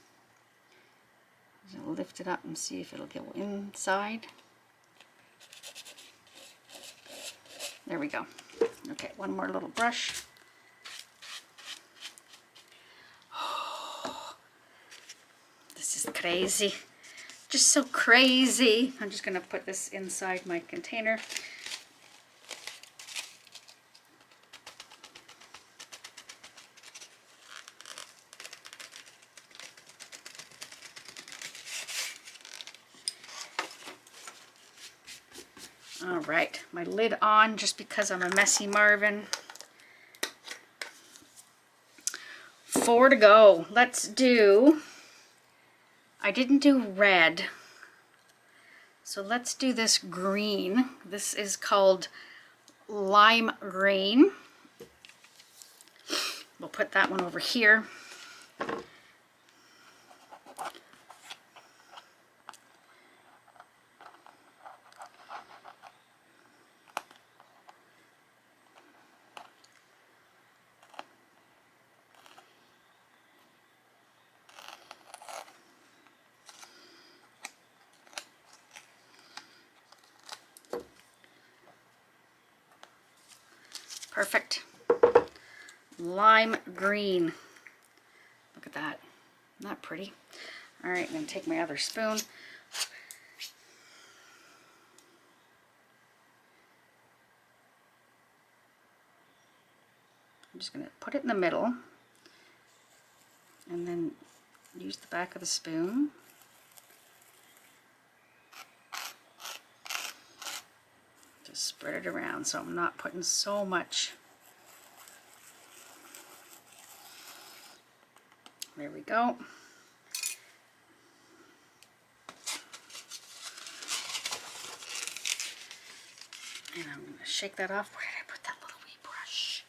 I'll lift it up and see if it'll go inside. There we go. Okay, one more little brush. Oh, this is crazy. Just so crazy. I'm just going to put this inside my container. All right, my lid on just because I'm a messy Marvin. 4 to go. Let's do, I didn't do red, so let's do this green. This is called lime green. We'll put that one over here. Perfect. Lime green. Look at that. Isn't that pretty? All right, I'm going to take my other spoon. I'm just going to put it in the middle and then use the back of the spoon. Just spread it around so I'm not putting so much. There we go. And I'm going to shake that off. Where did I put that little wee brush?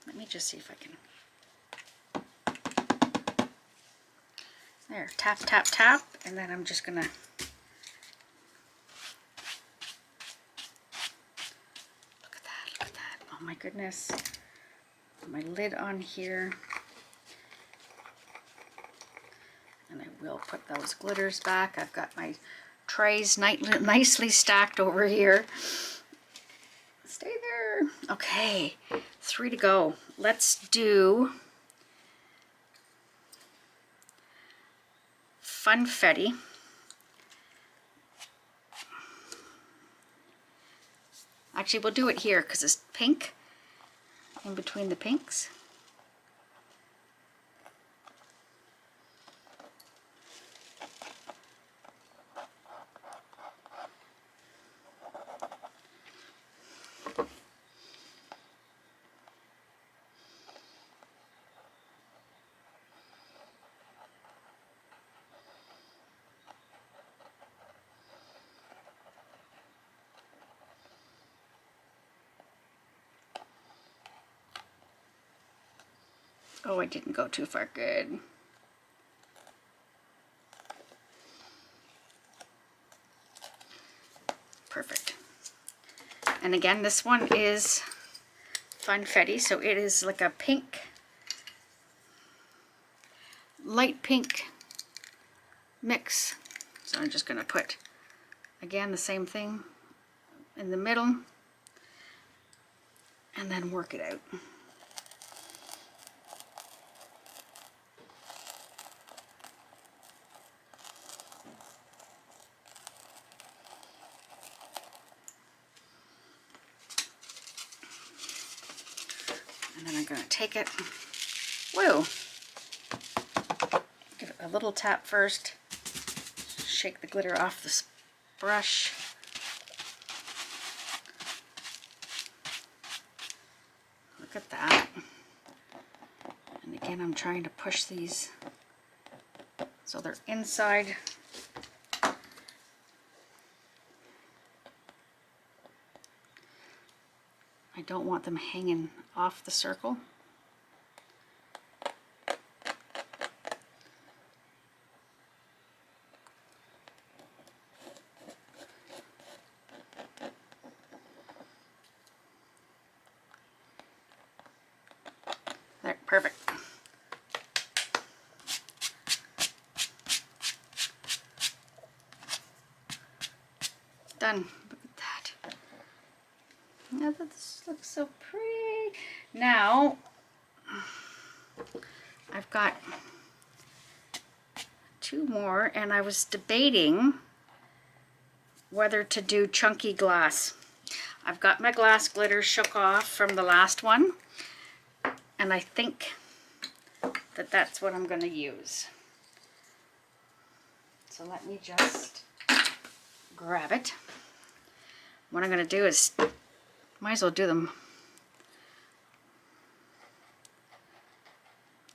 Let me just see if I can. There, tap, tap, tap. And then I'm just going to look at that, look at that. Oh my goodness. Put my lid on here. And I will put those glitters back. I've got my trays nicely stacked over here. Stay there. Okay, 3 to go. Let's do Funfetti. Actually, we'll do it here because it's pink in between the pinks. Oh, I didn't go too far. Good. Perfect. And again, this one is Funfetti, so it is like a pink, light pink mix. So I'm just going to put, again, the same thing in the middle and then work it out. And then I'm going to take it, whoa, give it a little tap first, shake the glitter off this brush. Look at that. And again, I'm trying to push these so they're inside. I don't want them hanging off the circle. There, perfect. Done. Look at that. Now this looks so pretty. Now, I've got 2 more, and I was debating whether to do chunky glass. I've got my glass glitter shook off from the last one, and I think that that's what I'm going to use. So let me just grab it. What I'm going to do is, might as well do them.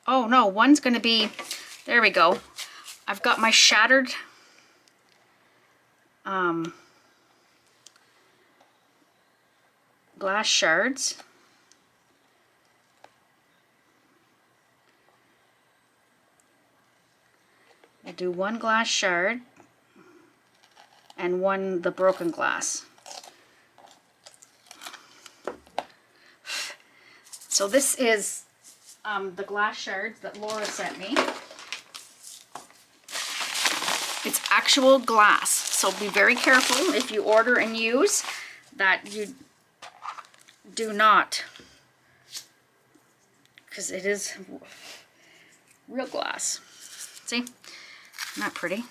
Oh no, one's going to be, there we go. I've got my shattered glass shards. I'll do 1 glass shard and 1 the broken glass. So this is the glass shards that Laura sent me. It's actual glass, so be very careful if you order and use that you do not, because it is real glass. See? Not pretty.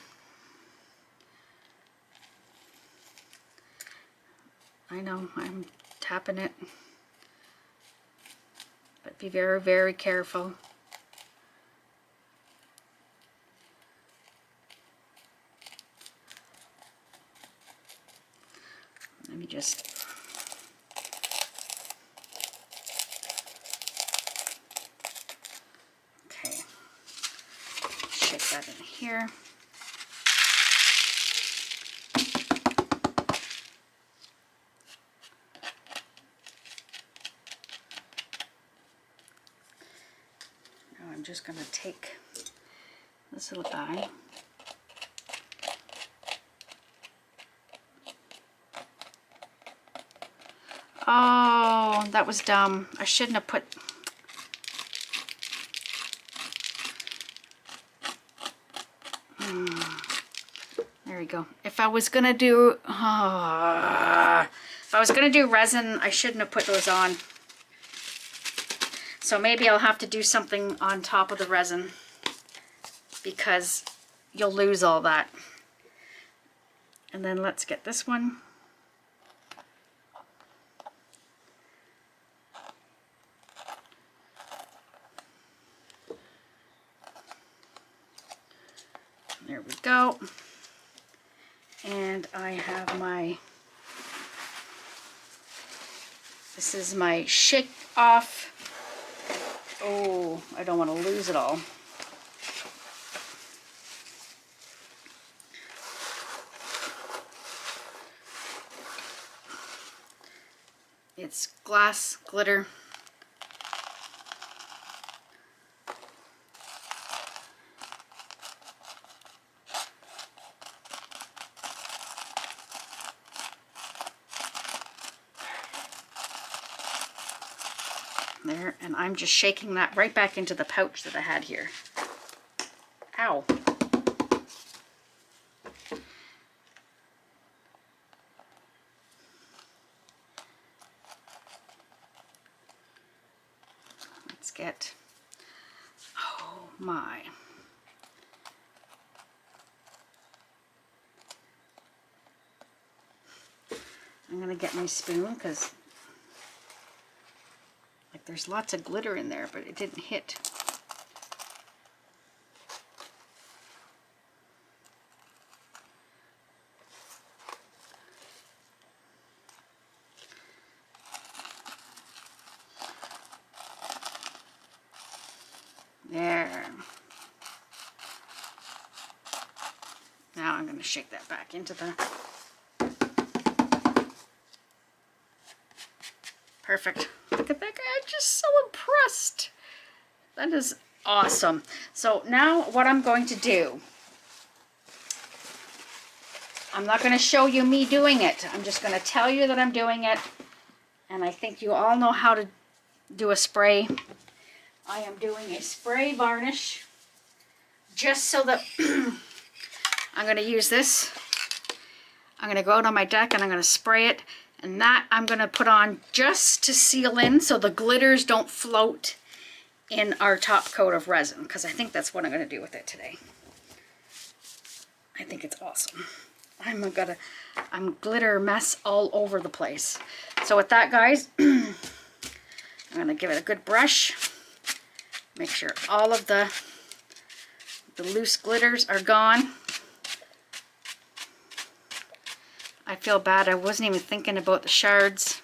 I know, I'm tapping it. But be very, very careful. Let me just... Okay. Shake that in here. Now I'm just going to take this little guy. Oh, that was dumb. I shouldn't have put... There we go. If I was gonna do... if I was gonna do resin, I shouldn't have put those on. So maybe I'll have to do something on top of the resin, because you'll lose all that. And then let's get this one. There we go. And I have my, this is my shake off. Oh, I don't want to lose it all. It's glass glitter. There, and I'm just shaking that right back into the pouch that I had here. Ow. Let's get, oh my. I'm gonna get my spoon because like there's lots of glitter in there, but it didn't hit. There. Now I'm going to shake that back into the... Perfect. Look at that guy. I'm just so impressed. That is awesome. So now what I'm going to do, I'm not going to show you me doing it. I'm just going to tell you that I'm doing it. And I think you all know how to do a spray. I am doing a spray varnish just so that I'm going to use this. I'm going to go out on my deck and I'm going to spray it. And that I'm going to put on just to seal in so the glitters don't float in our top coat of resin. Because I think that's what I'm going to do with it today. I think it's awesome. I'm glitter mess all over the place. So with that, guys, I'm going to give it a good brush. Make sure all of the loose glitters are gone. I feel bad. I wasn't even thinking about the shards.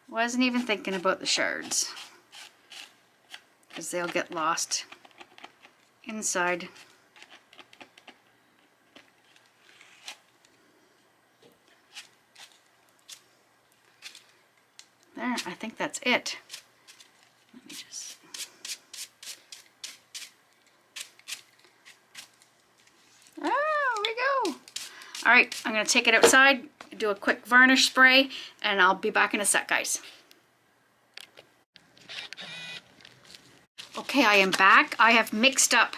Wasn't even thinking about the shards because they'll get lost inside. There, I think that's it. Let me just... Oh, there we go. All right, I'm going to take it outside, do a quick varnish spray, and I'll be back in a sec, guys. Okay, I am back. I have mixed up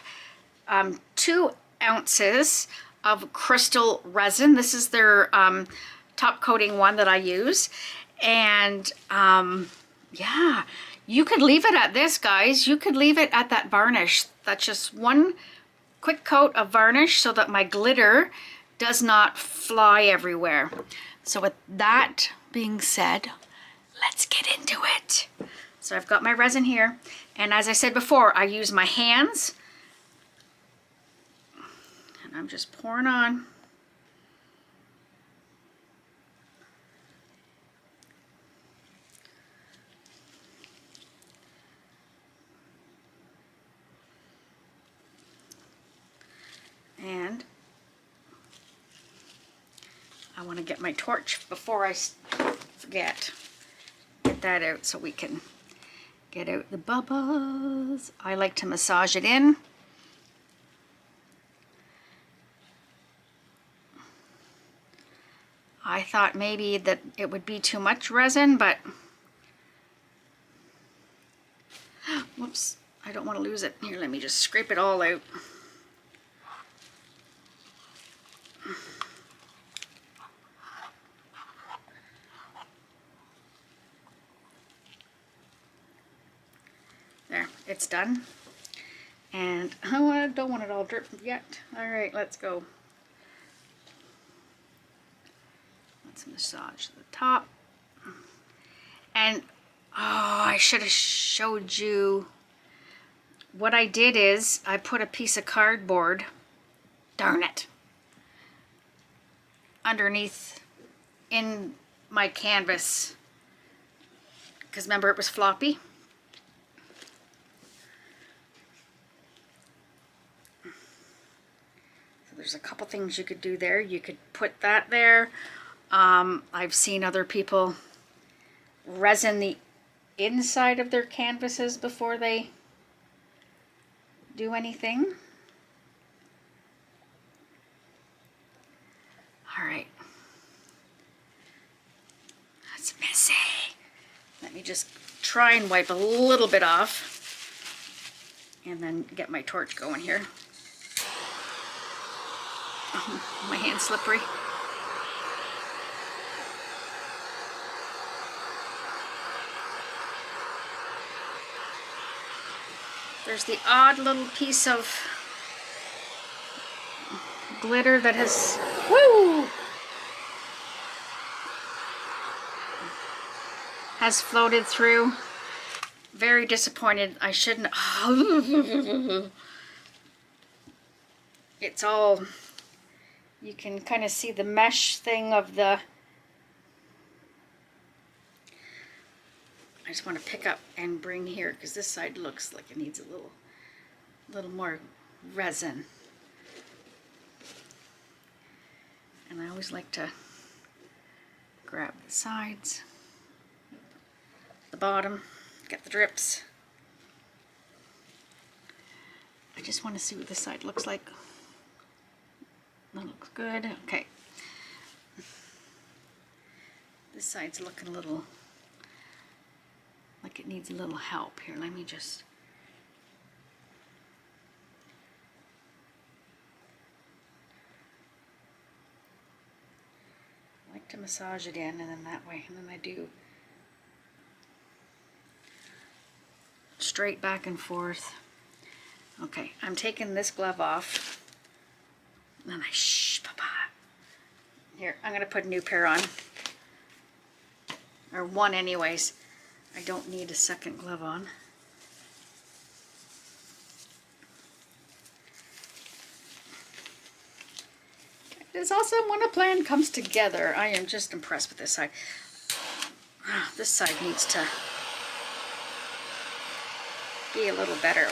2 ounces of Krystal Resin. This is their top coating one that I use. And yeah, you could leave it at this, guys. You could leave it at that varnish. That's just one quick coat of varnish so that my glitter does not fly everywhere. So with that being said, let's get into it. So I've got my resin here, and as I said before, I use my hands, and I'm just pouring on. And I want to get my torch before I forget. Get that out so we can get out the bubbles. I like to massage it in. I thought maybe that it would be too much resin, but whoops, I don't want to lose it. Here, let me just scrape it all out. There, it's done. And oh, I don't want it all dripped yet. All right, let's go. Let's massage the top. And oh, I should have showed you. What I did is I put a piece of cardboard, darn it, underneath in my canvas. Because remember, it was floppy. There's a couple things you could do there. You could put that there. I've seen other people resin the inside of their canvases before they do anything. just try and wipe a little bit off and then get my torch going here. Oh, my hand's slippery. There's the odd little piece of glitter that has, woo, has floated through. Very disappointed. I shouldn't. It's all, you can kind of see the mesh thing of the, I just want to pick up and bring here because this side looks like it needs a little more resin. And I always like to grab the sides, the bottom, get the drips. I just want to see what this side looks like. That looks good. Okay. This side's looking a little like it needs a little help here. Let me just, I like to massage it in and then that way, and then I do straight back and forth. Okay, I'm taking this glove off. And then papa. Here, I'm gonna put a new pair on. Or one anyways. I don't need a second glove on. It's awesome when a plan comes together. I am just impressed with this side. This side needs to be a little better.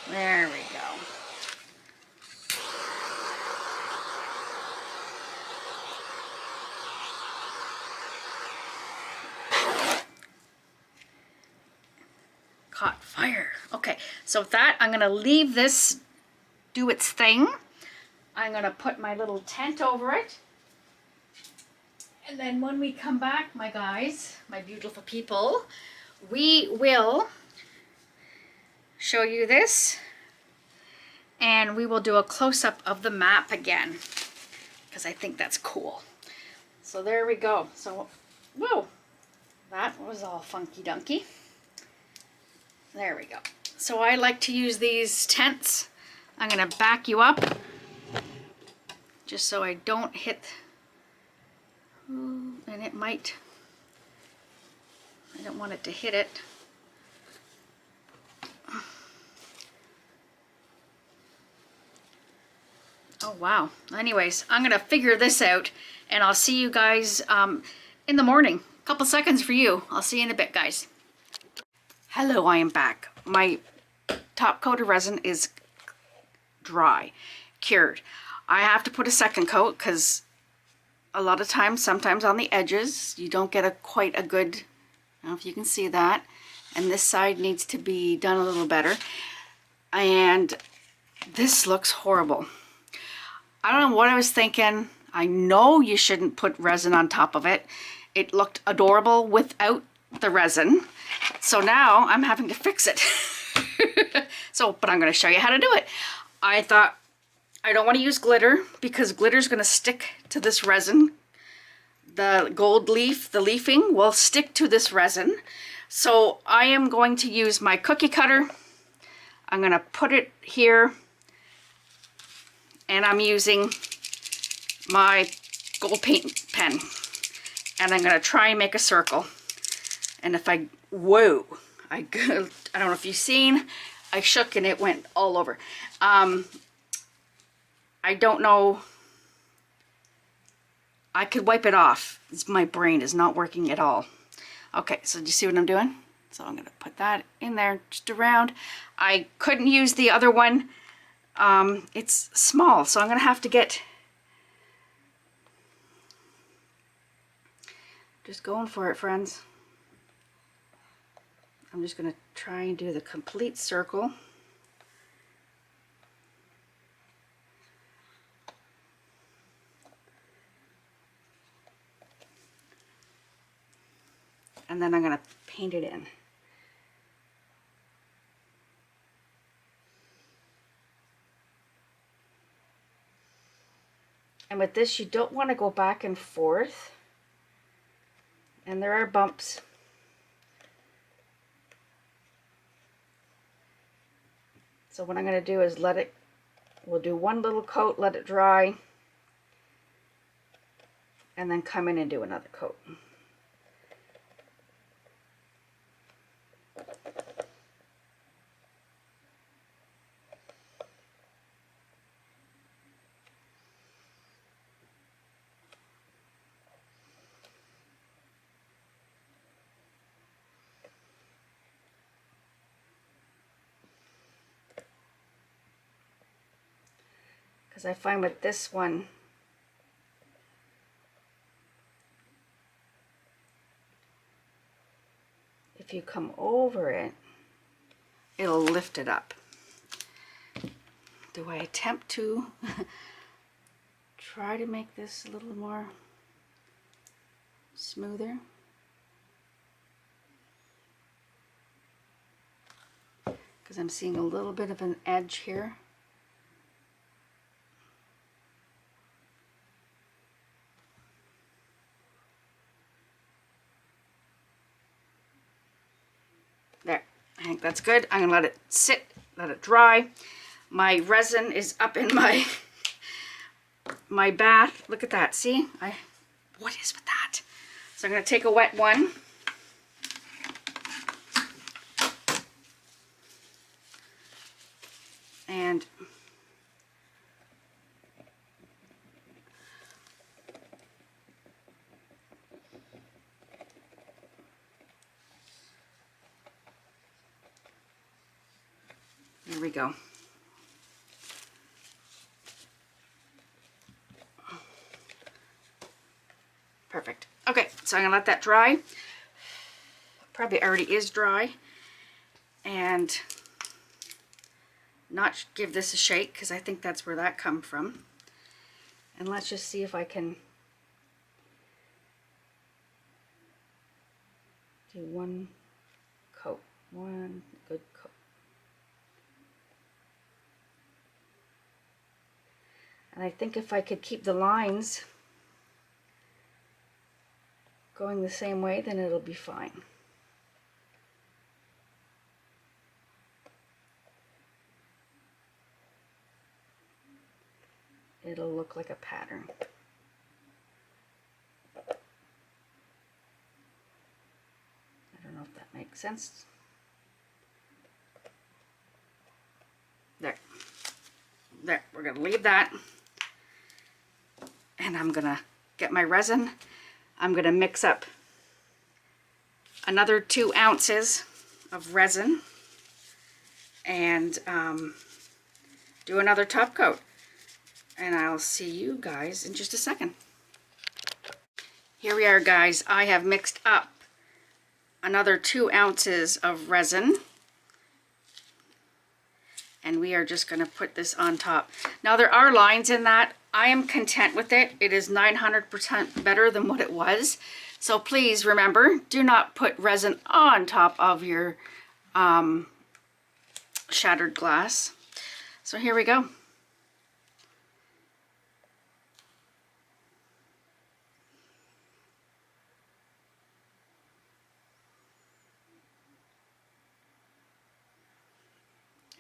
There we go. Caught fire. Okay, so with that, I'm gonna leave this do its thing. I'm gonna put my little tent over it. And then when we come back, my guys, my beautiful people, we will show you this and we will do a close-up of the map again because I think that's cool. So there we go. So, whoa, that was all funky dunky. There we go. So I like to use these tents. I'm gonna back you up just so I don't hit, and it might, I don't want it to hit it. Oh wow. Anyways, I'm gonna figure this out and I'll see you guys in the morning. A couple seconds for you. I'll see you in a bit, guys. Hello, I am back. My top coat of resin is dry, cured. I have to put a second coat because a lot of times, sometimes on the edges, you don't get quite a good, I don't know if you can see that. And this side needs to be done a little better. And this looks horrible. I don't know what I was thinking. I know you shouldn't put resin on top of it. It looked adorable without the resin. So now I'm having to fix it. But I'm gonna show you how to do it. I thought I don't want to use glitter because glitter is gonna stick to this resin. The gold leaf, the leafing will stick to this resin. So I am going to use my cookie cutter. I'm gonna put it here. And I'm using my gold paint pen. And I'm gonna try and make a circle. And if I, whoa, I don't know if you've seen, I shook and it went all over. I don't know, I could wipe it off. My brain is not working at all. Okay, so do you see what I'm doing? So I'm gonna put that in there just around. I couldn't use the other one. It's small, so I'm gonna have to get, just going for it, friends. I'm just gonna try and do the complete circle. and then I'm going to paint it in. And with this, you don't want to go back and forth. And there are bumps. So what I'm going to do is we'll do one little coat, let it dry, and then come in and do another coat. Because I find with this one, if you come over it, it'll lift it up. Do I attempt to try to make this a little more smoother? Because I'm seeing a little bit of an edge here. There, I think that's good. I'm gonna let it sit, let it dry. My resin is up in my bath. Look at that, see? What is with that? So I'm gonna take a wet one. And there we go. Perfect. Okay, so I'm gonna let that dry. Probably already is dry. And not give this a shake, because I think that's where that come from. And let's just see if I can do one coat, one good coat. And I think if I could keep the lines going the same way, then it'll be fine. It'll look like a pattern. I don't know if that makes sense. There. There, we're gonna leave that. And I'm gonna get my resin. I'm gonna mix up another 2 ounces of resin and do another top coat. And I'll see you guys in just a second. Here we are, guys. I have mixed up another 2 ounces of resin. And we are just going to put this on top. Now there are lines in that. I am content with it. It is 900% better than what it was. So please remember, do not put resin on top of your shattered glass. So here we go.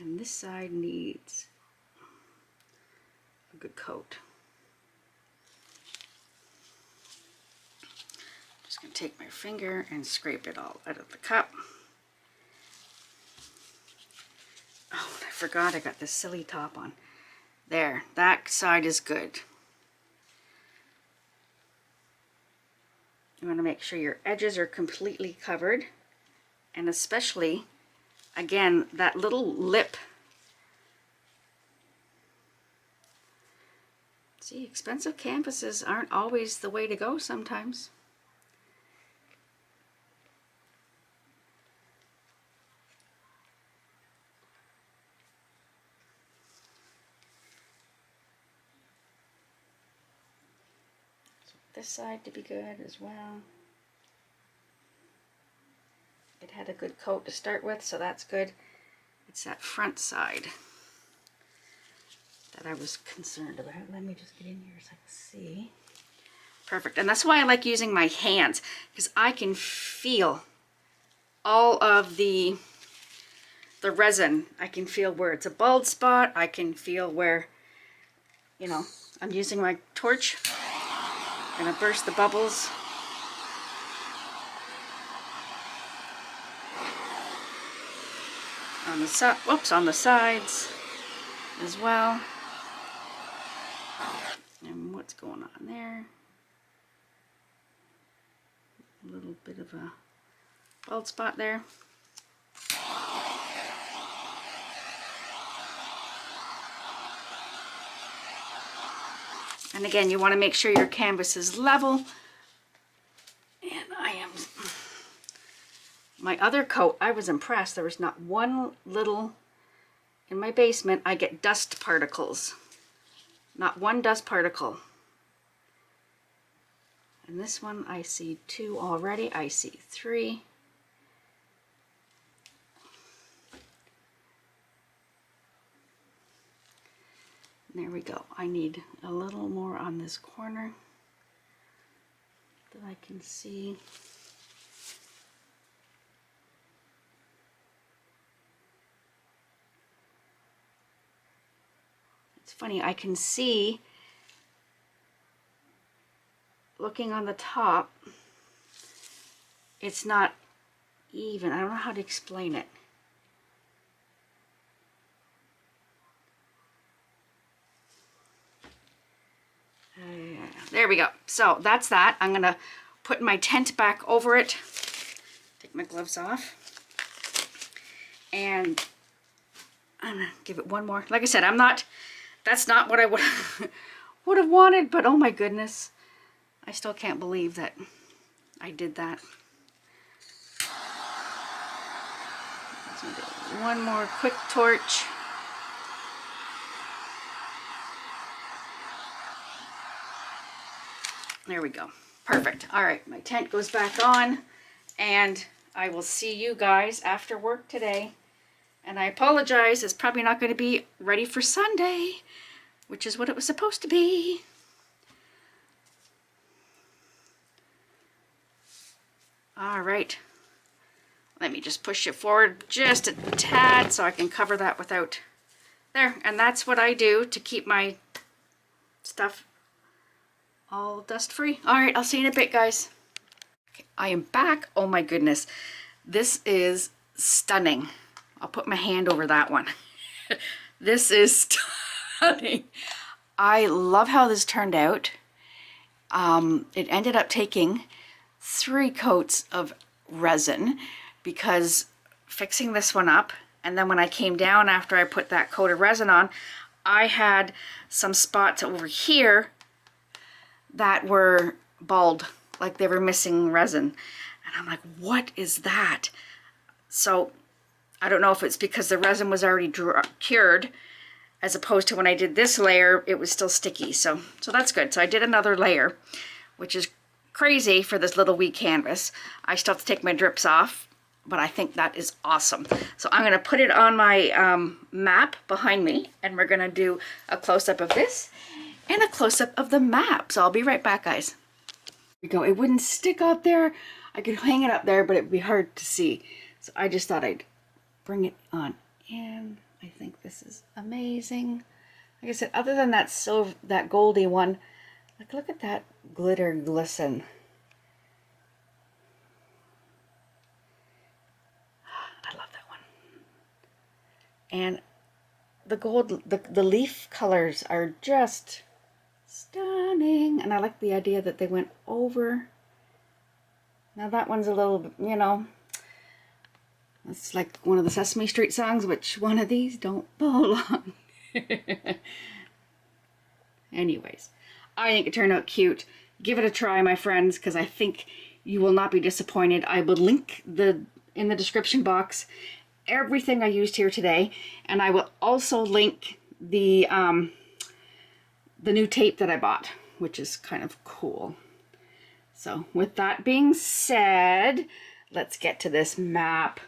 And this side needs a good coat. Just going to take my finger and scrape it all out of the cup. Oh, I forgot I got this silly top on. There, that side is good. You want to make sure your edges are completely covered, and especially, again, that little lip. See, expensive canvases aren't always the way to go sometimes. So this side to be good as well. had a good coat to start with, so that's good. It's that front side that I was concerned about. Let me just get in here so I can see. Perfect. And that's why I like using my hands, because I can feel all of the resin. I can feel where it's a bald spot. I can feel where, you know, I'm using my torch. I'm gonna burst the bubbles. On the side, whoops, on the sides as well. And what's going on there? A little bit of a bald spot there. And again, you want to make sure your canvas is level. And I am. My other coat, I was impressed. There was not one little, in my basement, I get dust particles. Not one dust particle. And this one, I see 2 already. I see 3. There we go. I need a little more on this corner that I can see. It's funny, I can see, looking on the top, it's not even. I don't know how to explain it. There we go. So that's that. I'm gonna put my tent back over it. Take my gloves off. And I'm gonna give it one more. Like I said, that's not what I would have wanted, but oh my goodness. I still can't believe that I did that. So do one more quick torch. There we go. Perfect. All right, my tent goes back on, and I will see you guys after work today. And I apologize, it's probably not going to be ready for Sunday, which is what it was supposed to be. All right. Let me just push it forward just a tad so I can cover that without there. And that's what I do to keep my stuff all dust free. All right, I'll see you in a bit, guys. Okay, I am back. Oh my goodness. This is stunning. I'll put my hand over that one. This is stunning. I love how this turned out. It ended up taking 3 coats of resin because fixing this one up, and then when I came down after I put that coat of resin on, I had some spots over here that were bald, like they were missing resin. And I'm like, what is that? So I don't know if it's because the resin was already cured, as opposed to when I did this layer, it was still sticky. So that's good. So I did another layer, which is crazy for this little wee canvas. I still have to take my drips off, but I think that is awesome. So I'm gonna put it on my map behind me, and we're gonna do a close-up of this and a close-up of the map. So I'll be right back, guys. Here we go. It wouldn't stick out there. I could hang it up there, but it'd be hard to see. So I just thought I'd bring it on in. I think this is amazing. Like I said, other than that silver, that goldy one, like look at that glitter glisten. I love that one. And the gold, the leaf colors are just stunning. And I like the idea that they went over. Now that one's a little, you know, it's like one of the Sesame Street songs, which one of these don't belong. Anyways, I think it turned out cute. Give it a try, my friends, because I think you will not be disappointed. I will link in the description box everything I used here today, and I will also link the new tape that I bought, which is kind of cool. So with that being said, let's get to this map.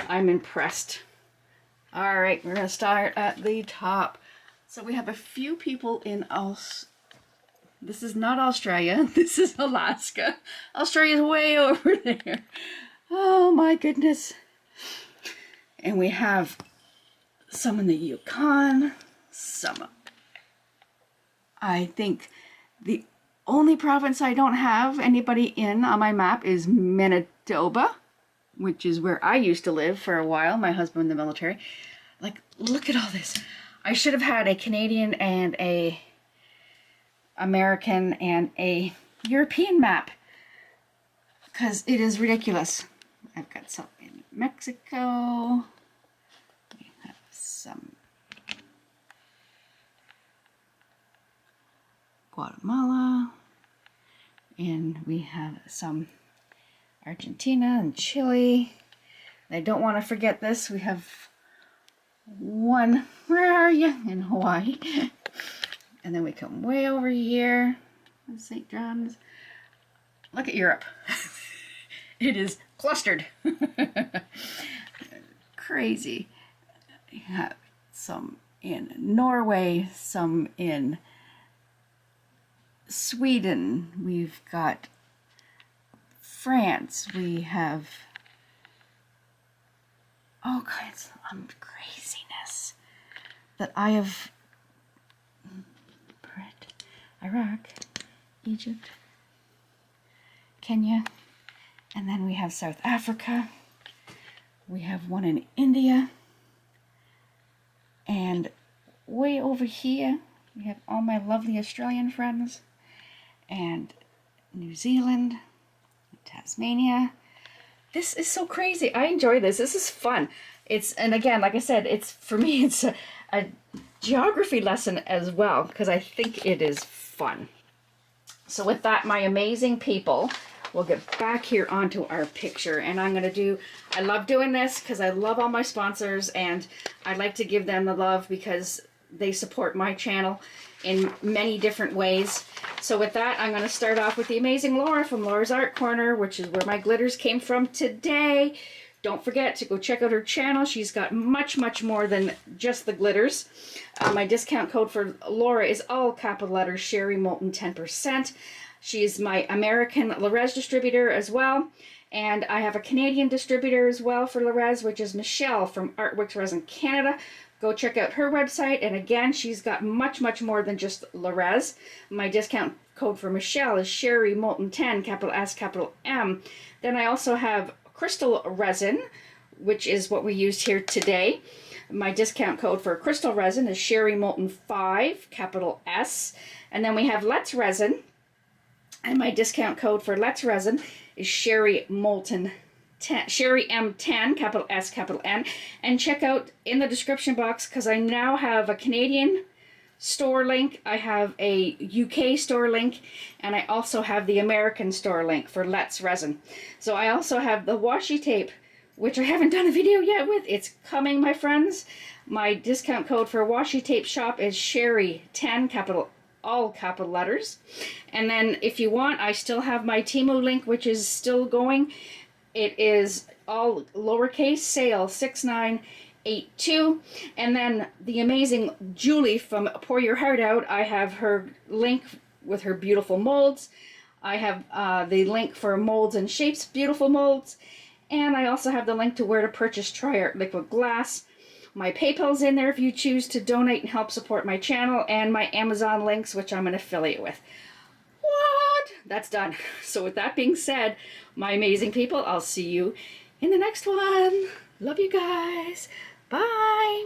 I'm impressed. All right, we're gonna start at the top. So we have a few people in this is not Australia, this is Alaska. Australia's way over there. Oh my goodness. And we have some in the Yukon, some, I think the only province I don't have anybody in on my map is Manitoba, which is where I used to live for a while, my husband in the military. Like, look at all this. I should have had a Canadian and a American and a European map, because it is ridiculous. I've got some in Mexico. We have some Guatemala, and we have some Argentina and Chile. I don't want to forget this. We have one, where are you? In Hawaii. And then we come way over here, St. John's. Look at Europe. It is clustered. Crazy. We have some in Norway, some in Sweden. We've got France. We have all kinds of craziness that I have. Iraq, Egypt, Kenya, and then we have South Africa. We have one in India, and way over here we have all my lovely Australian friends, and New Zealand, Tasmania. This is so crazy. I enjoy this. This is fun. And again, like I said, it's, for me, it's a geography lesson as well, because I think it is fun. So with that, my amazing people, we'll get back here onto our picture, and I'm going to do, I love doing this because I love all my sponsors, and I like to give them the love because they support my channel in many different ways. So with that, I'm going to start off with the amazing Laura from Laura's Art Corner, which is where my glitters came from today. Don't forget to go check out her channel. She's got much, much more than just the glitters. My discount code for Laura is all capital letters, Sherry Moulton 10%. She's my American Rez distributor as well. And I have a Canadian distributor as well for Rez, which is Michelle from Artworks Resin Canada. Go check out her website. And again, she's got much, much more than just Rez. My discount code for Michelle is Sherry Moulton 10, capital S, capital M. Then I also have Krystal Resin, which is what we used here today. My discount code for Krystal Resin is Sherry Moulton 5, capital S. And then we have Let's Resin, and my discount code for Let's Resin is Sherry Moulton 10, Sherry M10, capital S, capital N. And check out in the description box, because I now have a Canadian store link, I have a UK store link, and I also have the American store link for Let's Resin. So I also have the washi tape, which I haven't done a video yet with. It's coming, my friends. My discount code for washi tape shop is Sherry10, all capital letters. And then if you want, I still have my Temu link, which is still going. It is all lowercase, sale 6982. And then the amazing Julie from Pour Your Heart Out, I have her link with her beautiful molds. I have the link for molds and shapes, beautiful molds. And I also have the link to where to purchase TriArt liquid glass. My PayPal's in there if you choose to donate and help support my channel, and my Amazon links, which I'm an affiliate with. What? That's done. So with that being said, my amazing people, I'll see you in the next one. Love you guys. Bye.